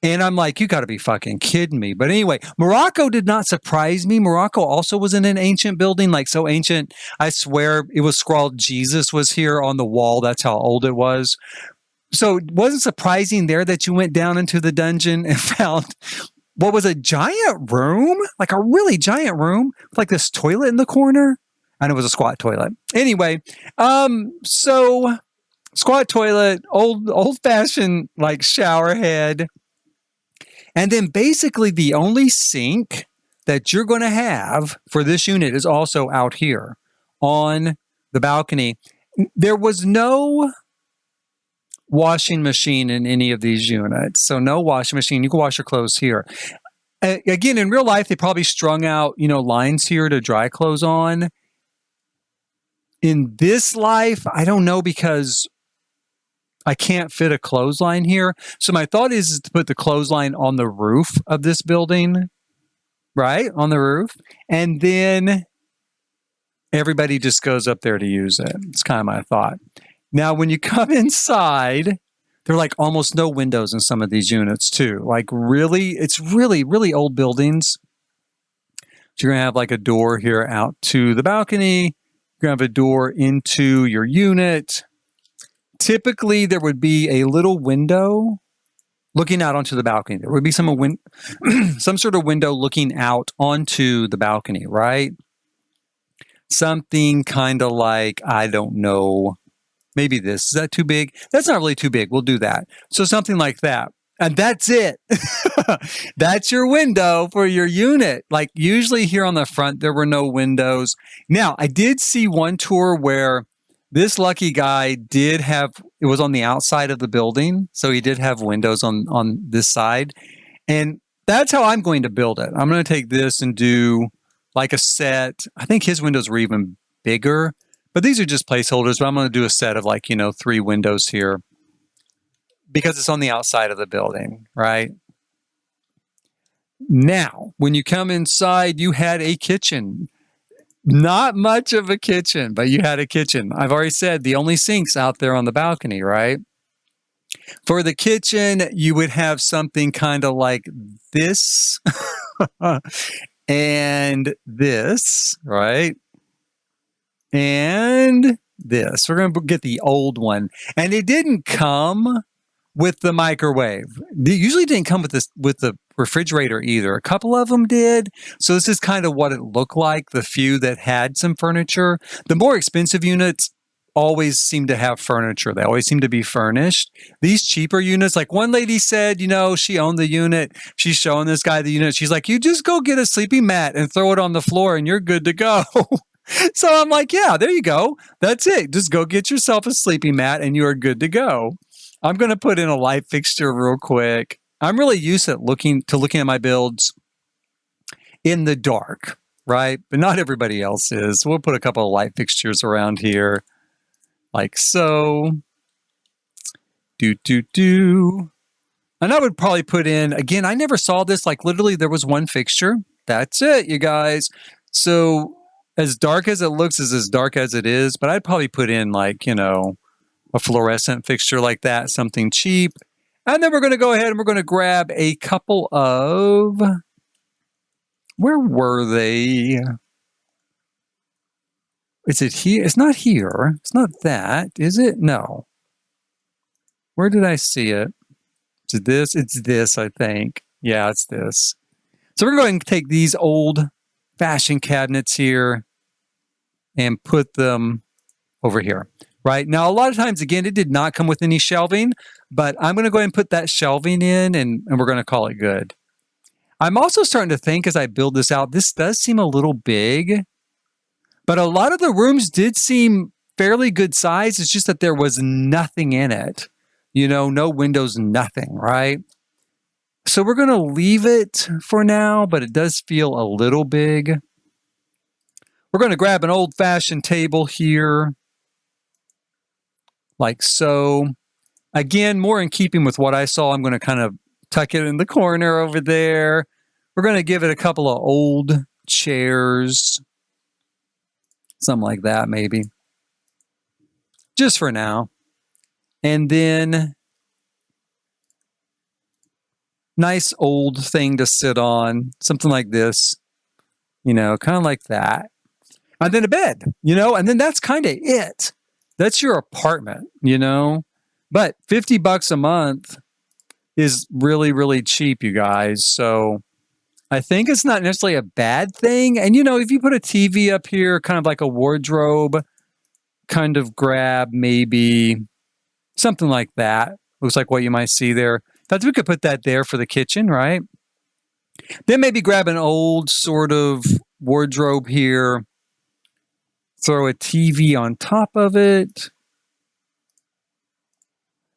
And I'm like, you got to be fucking kidding me. But anyway, Morocco did not surprise me. Morocco also was in an ancient building, like so ancient, I swear it was scrawled Jesus was here on the wall. That's how old it was. So it wasn't surprising there that you went down into the dungeon and found what was a giant room, like a really giant room, with like this toilet in the corner. And it was a squat toilet. Anyway, so squat toilet, old fashioned like shower head. And then basically the only sink that you're going to have for this unit is also out here on the balcony. There was no washing machine in any of these units. So no washing machine. You can wash your clothes here. Again, in real life, they probably strung out, lines here to dry clothes on. In this life, I don't know, because I can't fit a clothesline here. So my thought is to put the clothesline on the roof of this building, right? On the roof. And then everybody just goes up there to use it. It's kind of my thought. Now, when you come inside, there are like almost no windows in some of these units too. Like it's really, really old buildings. So you're going to have like a door here out to the balcony. You're going to have a door into your unit. Typically, there would be a little window looking out onto the balcony. There would be some sort of window looking out onto the balcony, right? Something kind of like, I don't know, maybe this. Is that too big? That's not really too big. We'll do that. So something like that. And that's it. That's your window for your unit. Like usually here on the front, there were no windows. Now, I did see one tour where this lucky guy did have, it was on the outside of the building. So he did have windows on this side. And that's how I'm going to build it. I'm going to take this and do like a set. I think his windows were even bigger, but these are just placeholders. But I'm going to do a set of like, 3 windows here because it's on the outside of the building, right? Now, when you come inside, you had a kitchen. Not much of a kitchen, but you had a kitchen. I've already said the only sink's out there on the balcony, right? For the kitchen, you would have something kind of like this and this, right? And this. We're going to get the old one. And it didn't come with the microwave. They usually didn't come with the refrigerator either. A couple of them did. So this is kind of what it looked like, the few that had some furniture. The more expensive units always seem to have furniture. They always seem to be furnished. These cheaper units, like one lady said, she owned the unit. She's showing this guy the unit. She's like, you just go get a sleeping mat and throw it on the floor and you're good to go. So I'm like, yeah, there you go. That's it. Just go get yourself a sleeping mat and you are good to go. I'm going to put in a light fixture real quick. I'm really used to looking at my builds in the dark, right? But not everybody else is. So we'll put a couple of light fixtures around here, like so. And I would probably put in, again, I never saw this, like literally there was one fixture. That's it, you guys. So as dark as it looks is as dark as it is, but I'd probably put in like, a fluorescent fixture like that, something cheap. And then we're going to go ahead and we're going to grab a couple of, where were they? Is it here? It's not here. It's not that, is it? No. Where did I see it? Is it this? It's this, I think. Yeah, it's this. So we're going to take these old fashioned cabinets here and put them over here. Right now, a lot of times, again, it did not come with any shelving, but I'm going to go ahead and put that shelving in and we're going to call it good. I'm also starting to think as I build this out, this does seem a little big. But a lot of the rooms did seem fairly good size. It's just that there was nothing in it. You know, no windows, nothing, right? So we're going to leave it for now, but it does feel a little big. We're going to grab an old-fashioned table here, like so. Again, more in keeping with what I saw, I'm going to kind of tuck it in the corner over there. We're going to give it a couple of old chairs, something like that maybe, just for now. And then nice old thing to sit on, something like this, you know, kind of like that. And then a bed, you know, and then that's kind of it. That's your apartment, you know. But $50 a month is really, really cheap, you guys. So I think it's not necessarily a bad thing. And, you know, if you put a TV up here, kind of like a wardrobe kind of grab, maybe something like that. Looks like what you might see there. In fact, we could put that there for the kitchen, right? Then maybe grab an old sort of wardrobe here. Throw a TV on top of it.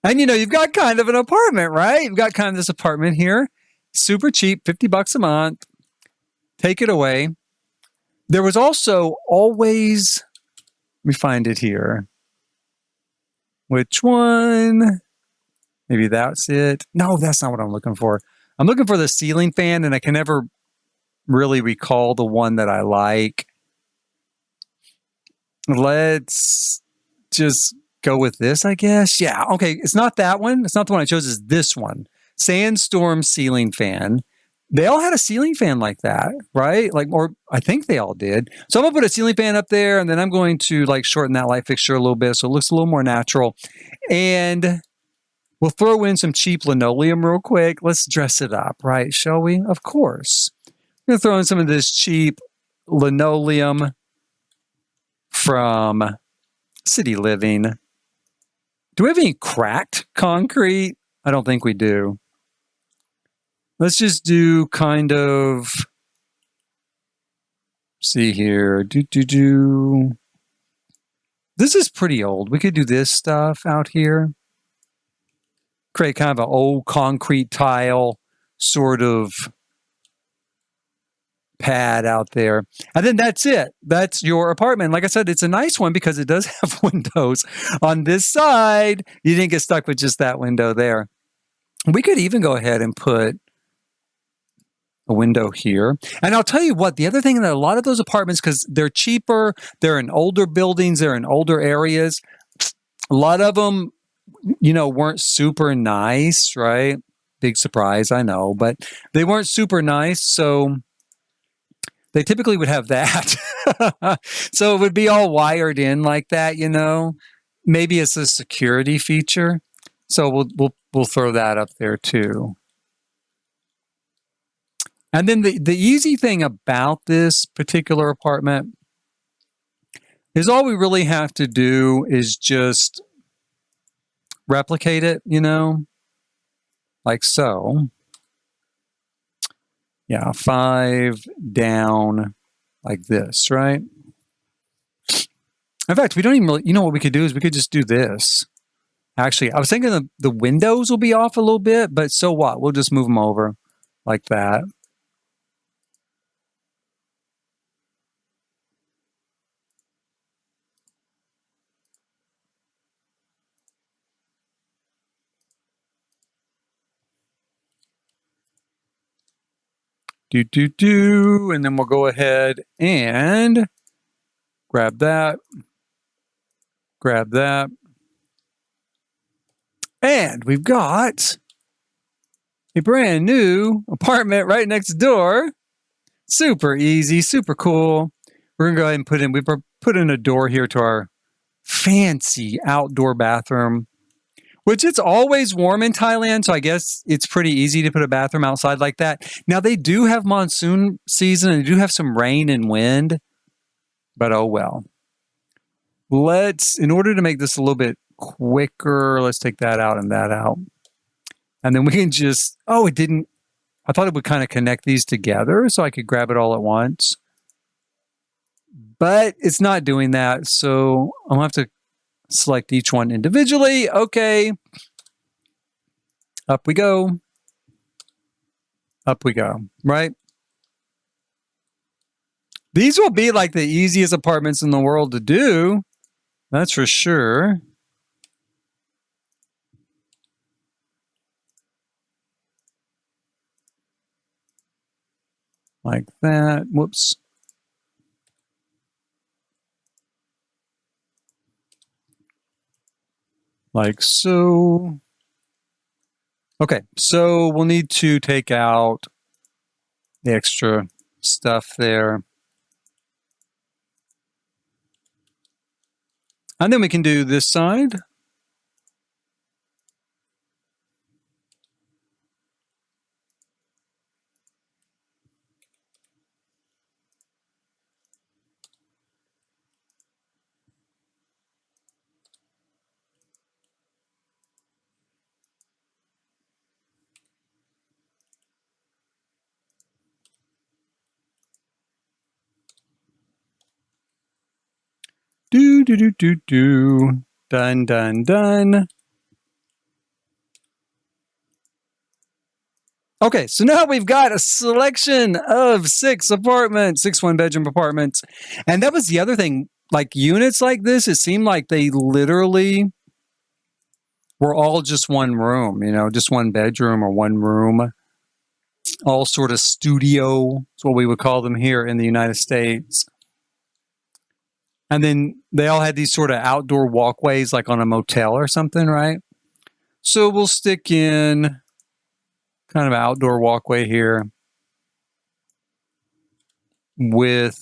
And, you know, you've got kind of an apartment, right? You've got kind of this apartment here. Super cheap, $50 a month. Take it away. There was also always, let me find it here. Which one? Maybe that's it. No, that's not what I'm looking for. I'm looking for the ceiling fan, and I can never really recall the one that I like. Let's just go with this, I guess. Yeah, okay. It's not that one. It's not the one I chose. It's this one. Sandstorm ceiling fan. They all had a ceiling fan like that, right? Like, or I think they all did. So I'm gonna put a ceiling fan up there, and then I'm going to like shorten that light fixture a little bit so it looks a little more natural. And we'll throw in some cheap linoleum real quick. Let's dress it up, right? Shall we? Of course. We're gonna throw in some of this cheap linoleum from City Living. Do we have any cracked concrete? I don't think we do. Let's just do kind of, see here, This is pretty old. We could do this stuff out here. Create kind of an old concrete tile sort of pad out there. And then that's it. That's your apartment. Like I said, it's a nice one because it does have windows on this side. You didn't get stuck with just that window there. We could even go ahead and put a window here. And I'll tell you what, the other thing that a lot of those apartments, because they're cheaper, they're in older buildings, they're in older areas, a lot of them, you know, weren't super nice, right? Big surprise, I know, but they weren't super nice. So they typically would have that. So it would be all wired in like that, you know. Maybe it's a security feature. So we'll throw that up there too. And then the easy thing about this particular apartment is all we really have to do is just replicate it, you know, like so. Yeah, 5 down like this, right? In fact, we don't even really, you know what we could do is we could just do this. Actually, I was thinking the windows will be off a little bit, but so what? We'll just move them over like that. And then we'll go ahead and grab that. And we've got a brand new apartment right next door. Super easy, super cool. We're gonna go ahead and we put in a door here to our fancy outdoor bathroom, which it's always warm in Thailand, so I guess it's pretty easy to put a bathroom outside like that. Now, they do have monsoon season, and they do have some rain and wind, but oh well. In order to make this a little bit quicker, let's take that out and that out. And then we can just, it didn't, I thought it would kind of connect these together so I could grab it all at once. but it's not doing that. So I'm going to have to select each one individually. Okay. Up we go. Up we go, right? These will be like the easiest apartments in the world to do. That's for sure. Like that. Whoops. Like so. Okay, so we'll need to take out the extra stuff there. And then we can do this side. Do, do, do, do, do. Done, done, done. Okay, so now we've got a selection of 6 apartments, 6 one-bedroom apartments. And that was the other thing. Like units like this, it seemed like they literally were all just one room, you know, just one bedroom or one room. All sort of studio, is what we would call them here in the United States. And then they all had these sort of outdoor walkways like on a motel or something, right? So we'll stick in kind of an outdoor walkway here with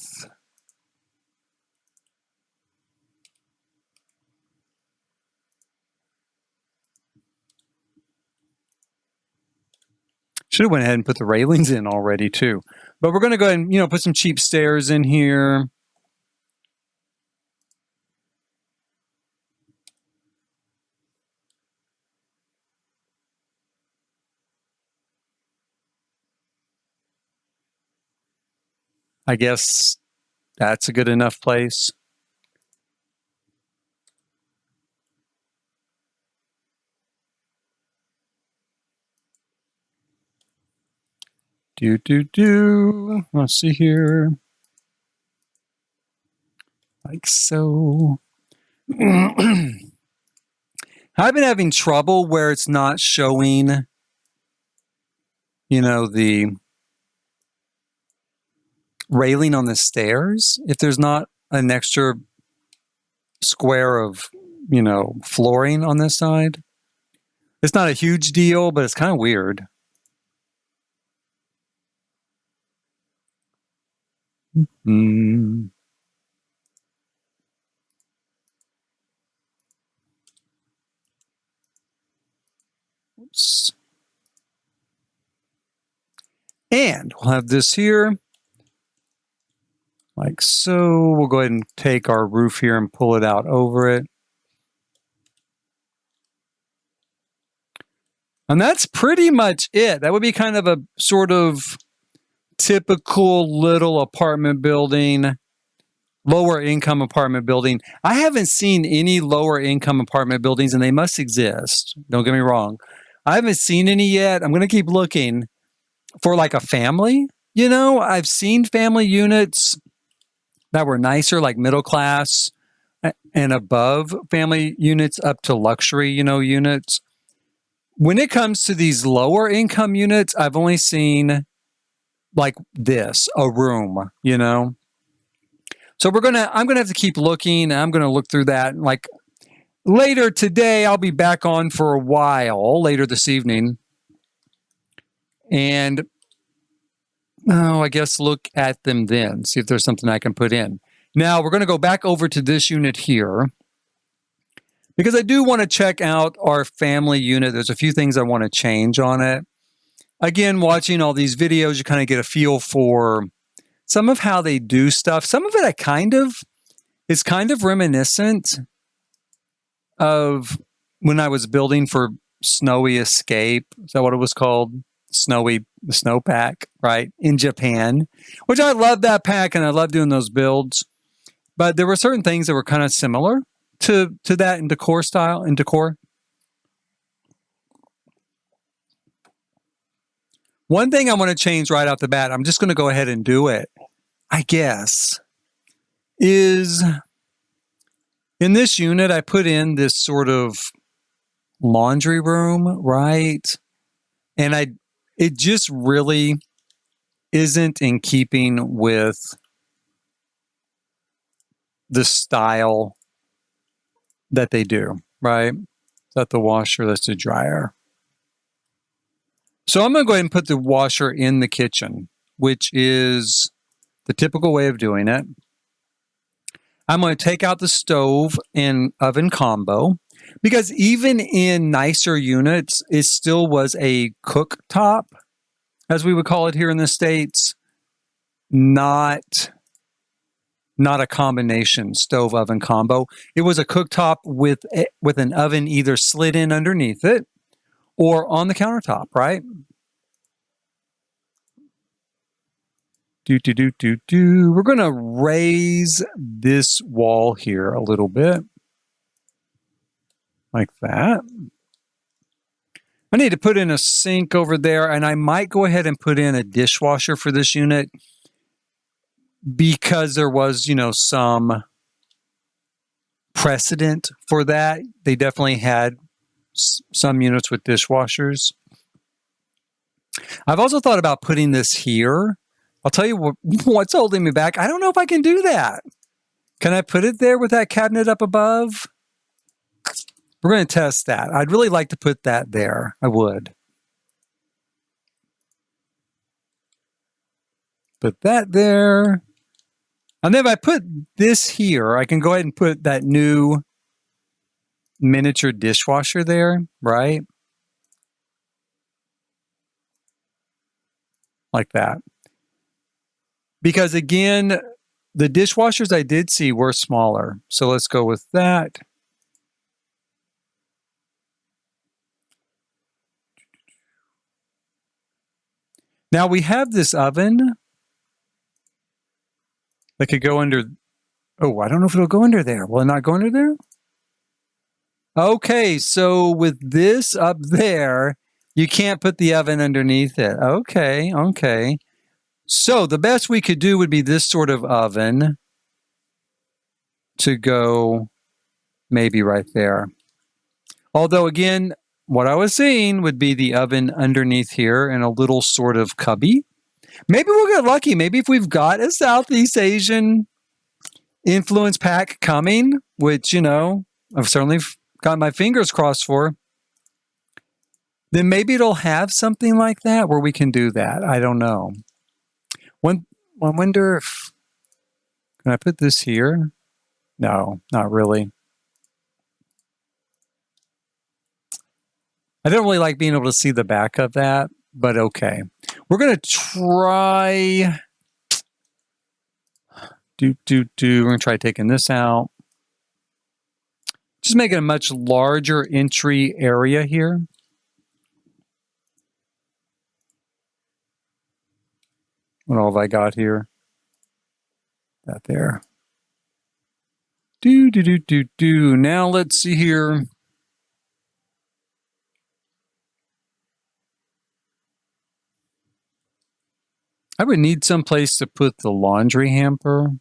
should have went ahead and put the railings in already too. But we're going to go ahead and, you know, put some cheap stairs in here. I guess that's a good enough place. Let's see here. Like so. I've been having trouble where it's not showing, you know, the railing on the stairs. If there's not an extra square of, you know, flooring on this side. It's not a huge deal, but it's kind of weird. Oops. And we'll have this here. Like so. We'll go ahead and take our roof here and pull it out over it. And that's pretty much it. That would be kind of a sort of typical little apartment building, lower income apartment building. I haven't seen any lower income apartment buildings, and they must exist. Don't get me wrong. I haven't seen any yet. I'm going to keep looking for like a family. You know, I've seen family units that were nicer, like middle class and above family units up to luxury, you know, units. When it comes to these lower income units, I've only seen like this, a room, you know. So I'm gonna have to keep looking. I'm gonna look through that. Like later today, I'll be back on for a while, later this evening. And I guess look at them then, see if there's something I can put in. Now we're gonna go back over to this unit here, because I do want to check out our family unit. There's a few things I want to change on it. Again, watching all these videos, you kind of get a feel for some of how they do stuff. Some of it is kind of reminiscent of when I was building for Snowy Escape. Is that what it was called? The Snow Pack, right? In Japan, which I love that pack and I love doing those builds. But there were certain things that were kind of similar to that in decor style and decor. One thing I want to change right off the bat, I'm just going to go ahead and do it, I guess, is in this unit, I put in this sort of laundry room, right? And it just really isn't in keeping with the style that they do, right? That's the washer, that's the dryer. So I'm going to go ahead and put the washer in the kitchen, which is the typical way of doing it. I'm going to take out the stove and oven combo because even in nicer units, it still was a cooktop, as we would call it here in the States, not a combination stove oven combo. It was a cooktop with an oven either slid in underneath it or on the countertop, right? We're going to raise this wall here a little bit. Like that. I need to put in a sink over there, and I might go ahead and put in a dishwasher for this unit because there was, some precedent for that. They definitely had some units with dishwashers. I've also thought about putting this here. I'll tell you what's holding me back. I don't know if I can do that. Can I put it there with that cabinet up above? We're going to test that. I'd really like to put that there. I would. Put that there. And then if I put this here, I can go ahead and put that new miniature dishwasher there, right? Like that. Because again, the dishwashers I did see were smaller. So let's go with that. Now we have this oven that could go under. Oh, I don't know if it'll go under there. Will it not go under there? Okay, so with this up there, you can't put the oven underneath it. Okay. So the best we could do would be this sort of oven to go maybe right there. Although again, what I was seeing would be the oven underneath here in a little sort of cubby. Maybe we'll get lucky. Maybe if we've got a Southeast Asian influence pack coming, which, I've certainly got my fingers crossed for, then maybe it'll have something like that where we can do that. I don't know. I wonder if, can I put this here? No, not really. I don't really like being able to see the back of that, but okay. We're going to try, we're going to try taking this out. Just making a much larger entry area here. What all have I got here? That there. Now let's see here. I would need some place to put the laundry hamper.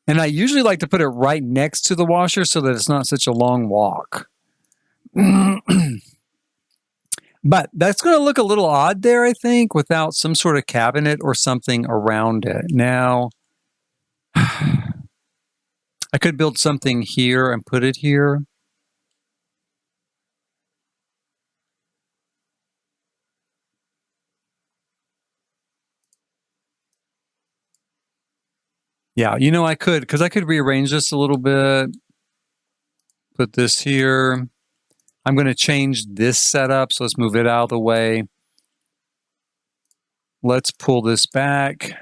And I usually like to put it right next to the washer so that it's not such a long walk. But that's going to look a little odd there, I think, without some sort of cabinet or something around it. Now, I could build something here and put it here. Yeah, I could, because I could rearrange this a little bit. Put this here. I'm going to change this setup, so let's move it out of the way. Let's pull this back.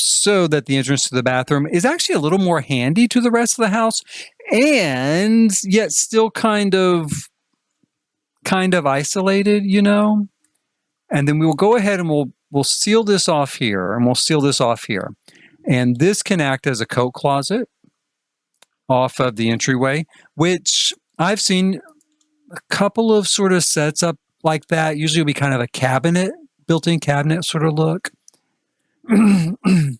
so that the entrance to the bathroom is actually a little more handy to the rest of the house, and yet still kind of isolated, you know? And then we will go ahead and we'll seal this off here, and we'll seal this off here. And this can act as a coat closet off of the entryway, which I've seen a couple of sort of sets up like that. Usually it'll be kind of a cabinet, built-in cabinet sort of look. And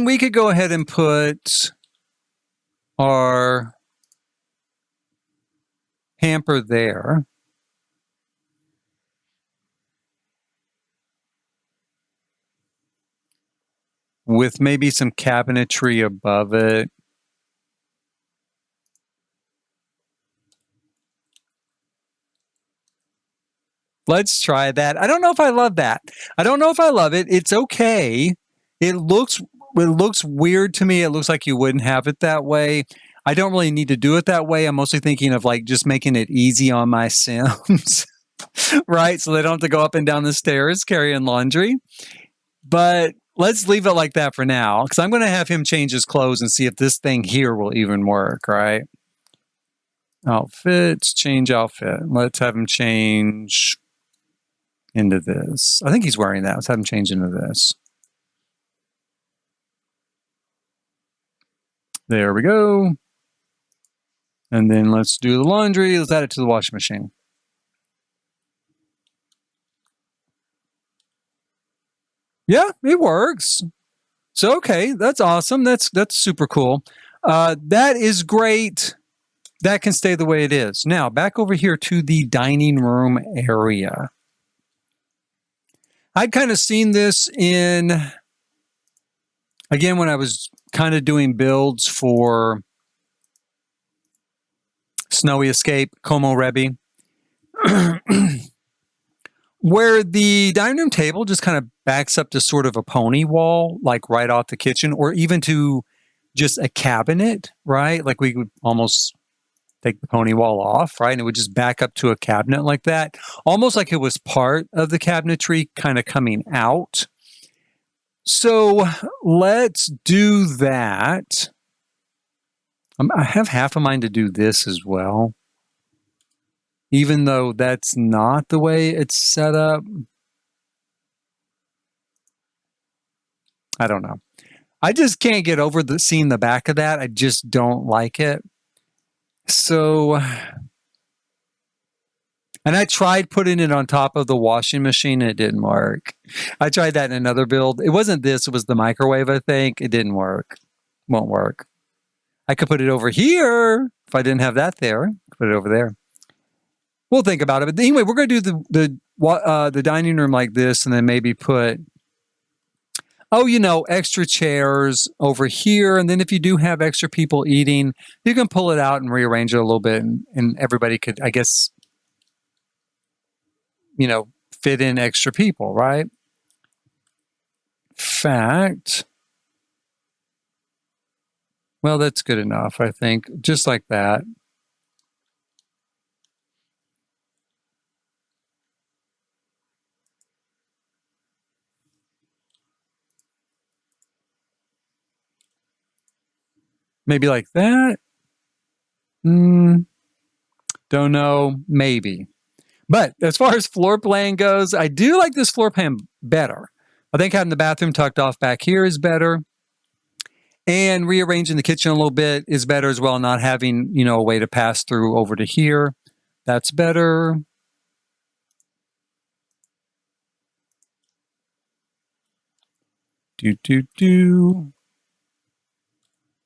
we could go ahead and put our hamper there. With maybe some cabinetry above it. Let's try that. I don't know if I love that. I don't know if I love it. It's okay. It looks weird to me. It looks like you wouldn't have it that way. I don't really need to do it that way. I'm mostly thinking of like just making it easy on my Sims, right? So they don't have to go up and down the stairs carrying laundry. But let's leave it like that for now, because I'm going to have him change his clothes and see if this thing here will even work, right? Outfits, change outfit. Let's have him change into this. I think he's wearing that. Let's have him change into this. There we go. And then let's do the laundry. Let's add it to the washing machine. Yeah, it works. So, okay, that's awesome. That's super cool. That is great. That can stay the way it is. Now, back over here to the dining room area. I'd kind of seen this in, again, when I was kind of doing builds for Snowy Escape, Komorebi, where the dining room table just kind of backs up to sort of a pony wall, like right off the kitchen, or even to just a cabinet, right? Like we would almost take the pony wall off, right? And it would just back up to a cabinet like that, almost like it was part of the cabinetry kind of coming out. So let's do that. I have half a mind to do this as well, even though that's not the way it's set up. I don't know. I just can't get over seeing the back of that. I just don't like it. So, and I tried putting it on top of the washing machine. And it didn't work. I tried that in another build. It wasn't this. It was the microwave, I think. It didn't work. Won't work. I could put it over here if I didn't have that there. Put it over there. We'll think about it. But anyway, we're going to do the dining room like this, and then maybe put, extra chairs over here. And then if you do have extra people eating, you can pull it out and rearrange it a little bit, and everybody could, I guess, fit in extra people, right? Fact. Well, that's good enough, I think. Just like that. Maybe like that. Don't know. Maybe. But as far as floor plan goes, I do like this floor plan better. I think having the bathroom tucked off back here is better. And rearranging the kitchen a little bit is better as well. Not having, a way to pass through over to here. That's better.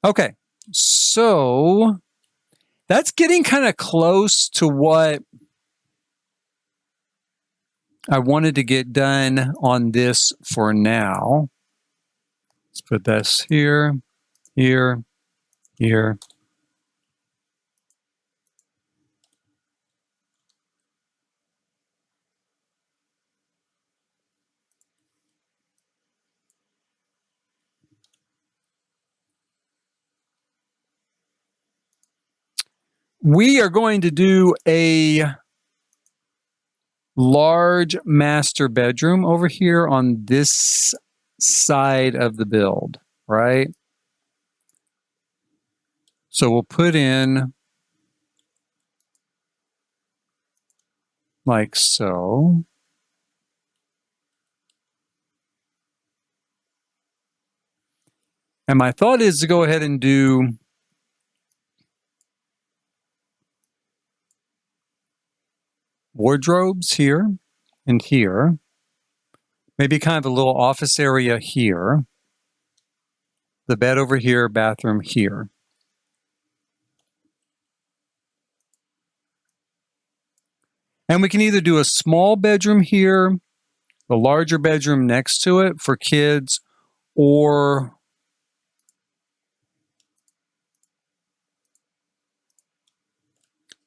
Okay. So that's getting kind of close to what I wanted to get done on this for now. Let's put this here, here, here. We are going to do a large master bedroom over here on this side of the build, right? So we'll put in like so. And my thought is to go ahead and do wardrobes here and here. Maybe kind of a little office area here. The bed over here, bathroom here. And we can either do a small bedroom here, the larger bedroom next to it for kids, or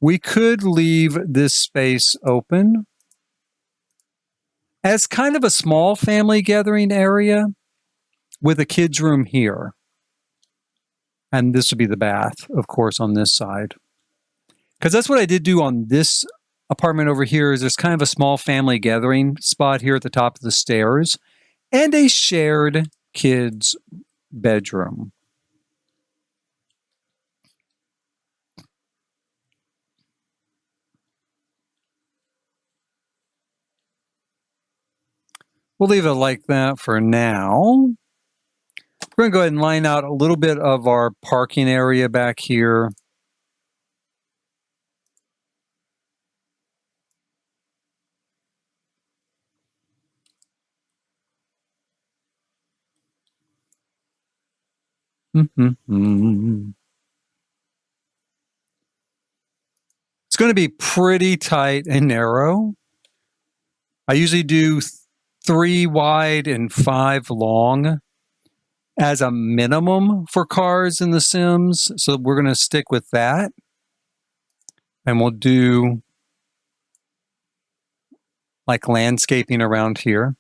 we could leave this space open as kind of a small family gathering area with a kids' room here. And this would be the bath, of course, on this side. Because that's what I did do on this apartment over here is there's kind of a small family gathering spot here at the top of the stairs and a shared kids' bedroom. We'll leave it like that for now. We're going to go ahead and line out a little bit of our parking area back here. It's going to be pretty tight and narrow. I usually do 3 wide and 5 long as a minimum for cars in The Sims. So we're going to stick with that. And we'll do like landscaping around here.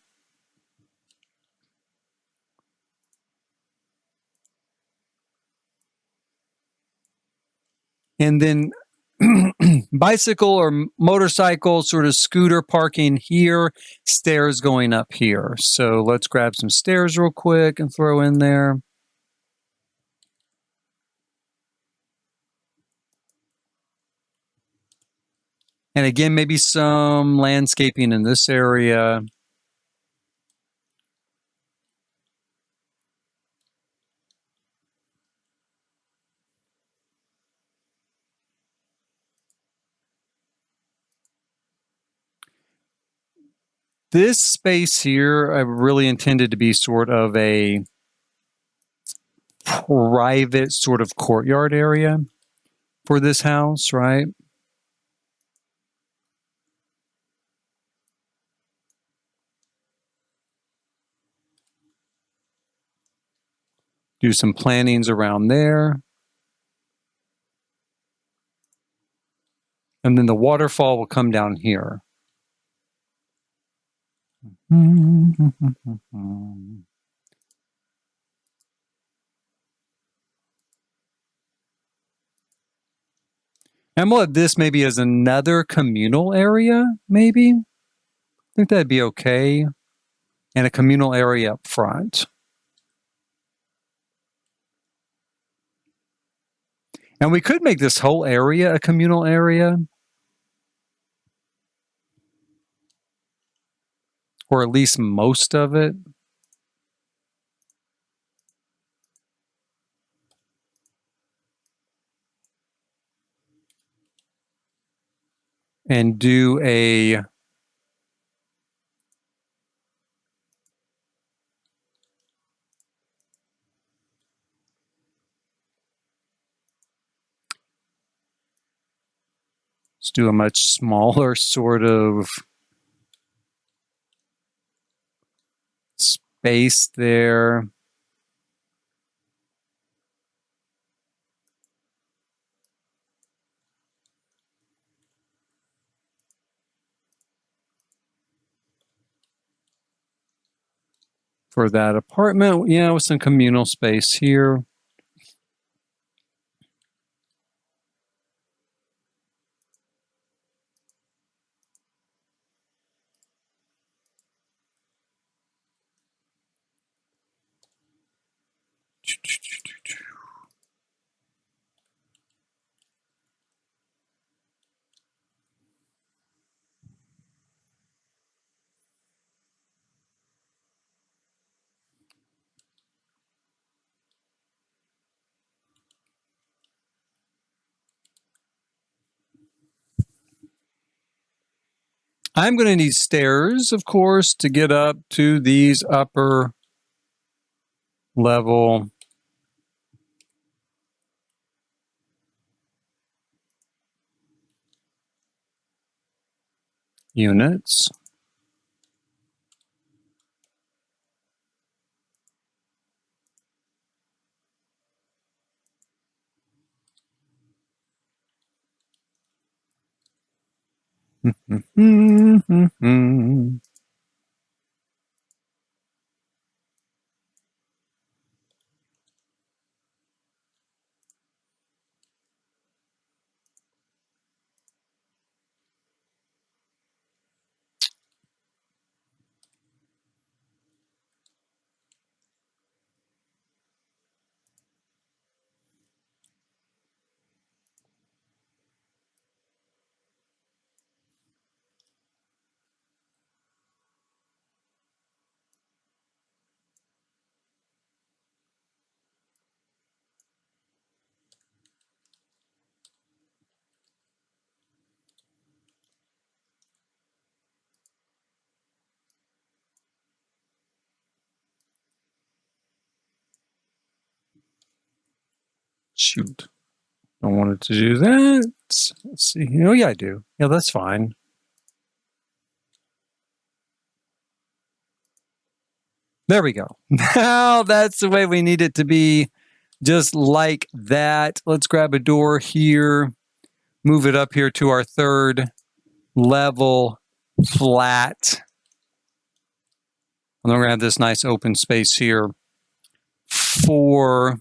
And then bicycle or motorcycle sort of scooter parking here, stairs going up here. So let's grab some stairs real quick and throw in there. And again, maybe some landscaping in this area. This space here, I really intended to be sort of a private sort of courtyard area for this house, right? Do some plantings around there. And then the waterfall will come down here. And we'll have this maybe as another communal area, maybe. I think that'd be okay. And a communal area up front. And we could make this whole area a communal area. Or at least most of it. And do a let's do a much smaller sort of space there. For that apartment, yeah, with some communal space here. I'm going to need stairs, of course, to get up to these upper level units. Shoot. Don't want it to do that. Let's see. Oh, yeah, I do. Yeah, that's fine. There we go. Now that's the way we need it to be. Just like that. Let's grab a door here. Move it up here to our third level flat. And then we're going to have this nice open space here for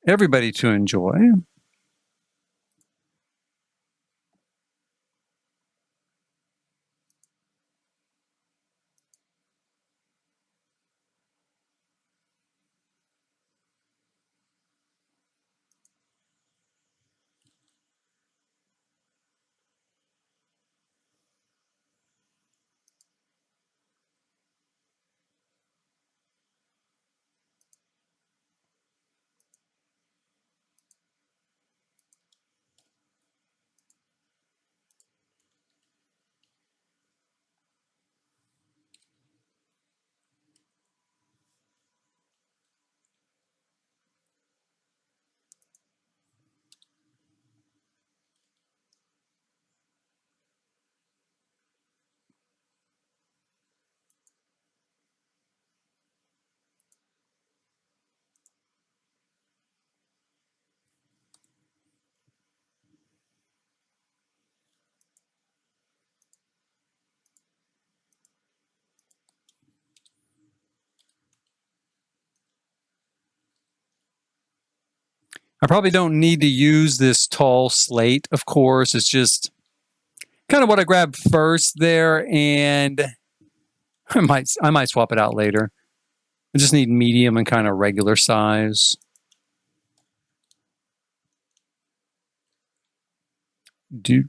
everybody to enjoy. I probably don't need to use this tall slate, of course. It's just kind of what I grabbed first there, and I might swap it out later. I just need medium and kind of regular size. Do.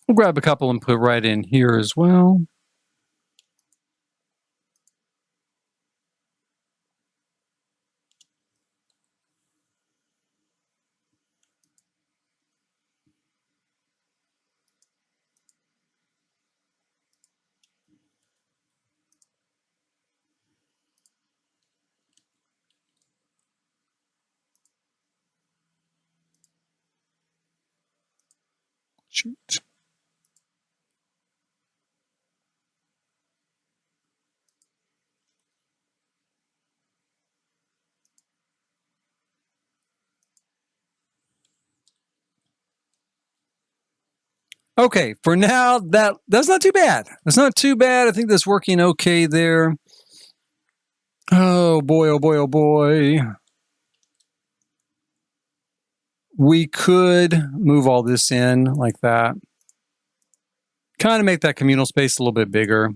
We'll grab a couple and put right in here as well. Shoot. Okay, for now, that's not too bad. That's not too bad. I think that's working okay there. Oh boy, oh boy, oh boy. We could move all this in like that. Kind of make that communal space a little bit bigger.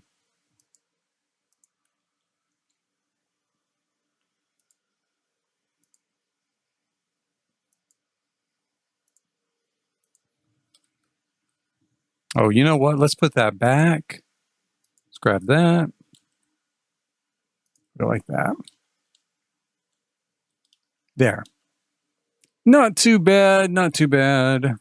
Oh, you know what? Let's put that back. Let's grab that. Go like that. There. Not too bad, not too bad.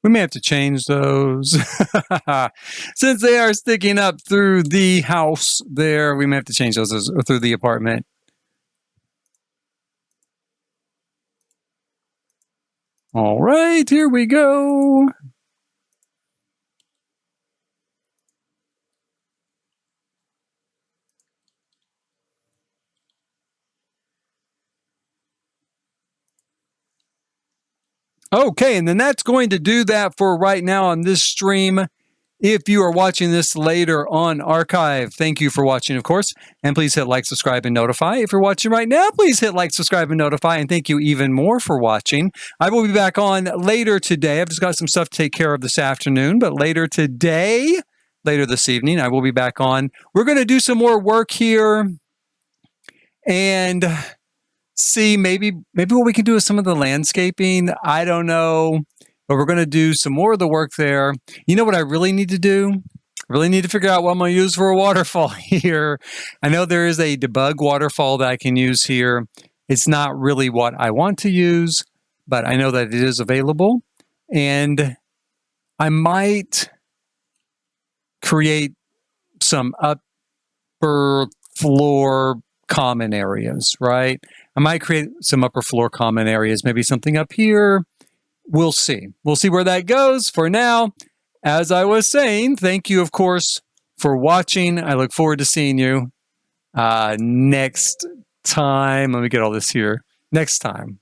We may have to change those. Since they are sticking up through the house there, we may have to change those through the apartment. All right, here we go. Okay, and then that's going to do that for right now on this stream. If you are watching this later on archive, thank you for watching, of course. And please hit like, subscribe, and notify. If you're watching right now, please hit like, subscribe, and notify. And thank you even more for watching. I will be back on later today. I've just got some stuff to take care of this afternoon, but later today, later this evening, I will be back on. We're going to do some more work here and see maybe what we can do with some of the landscaping. I don't know. But we're going to do some more of the work there. You know what I really need to do? I really need to figure out what I'm going to use for a waterfall here. I know there is a debug waterfall that I can use here. It's not really what I want to use, but I know that it is available. And I might create some upper floor common areas, right? I might create some upper floor common areas, maybe something up here. We'll see. We'll see where that goes. For now, as I was saying, thank you, of course, for watching. I look forward to seeing you next time. Let me get all this here. Next time.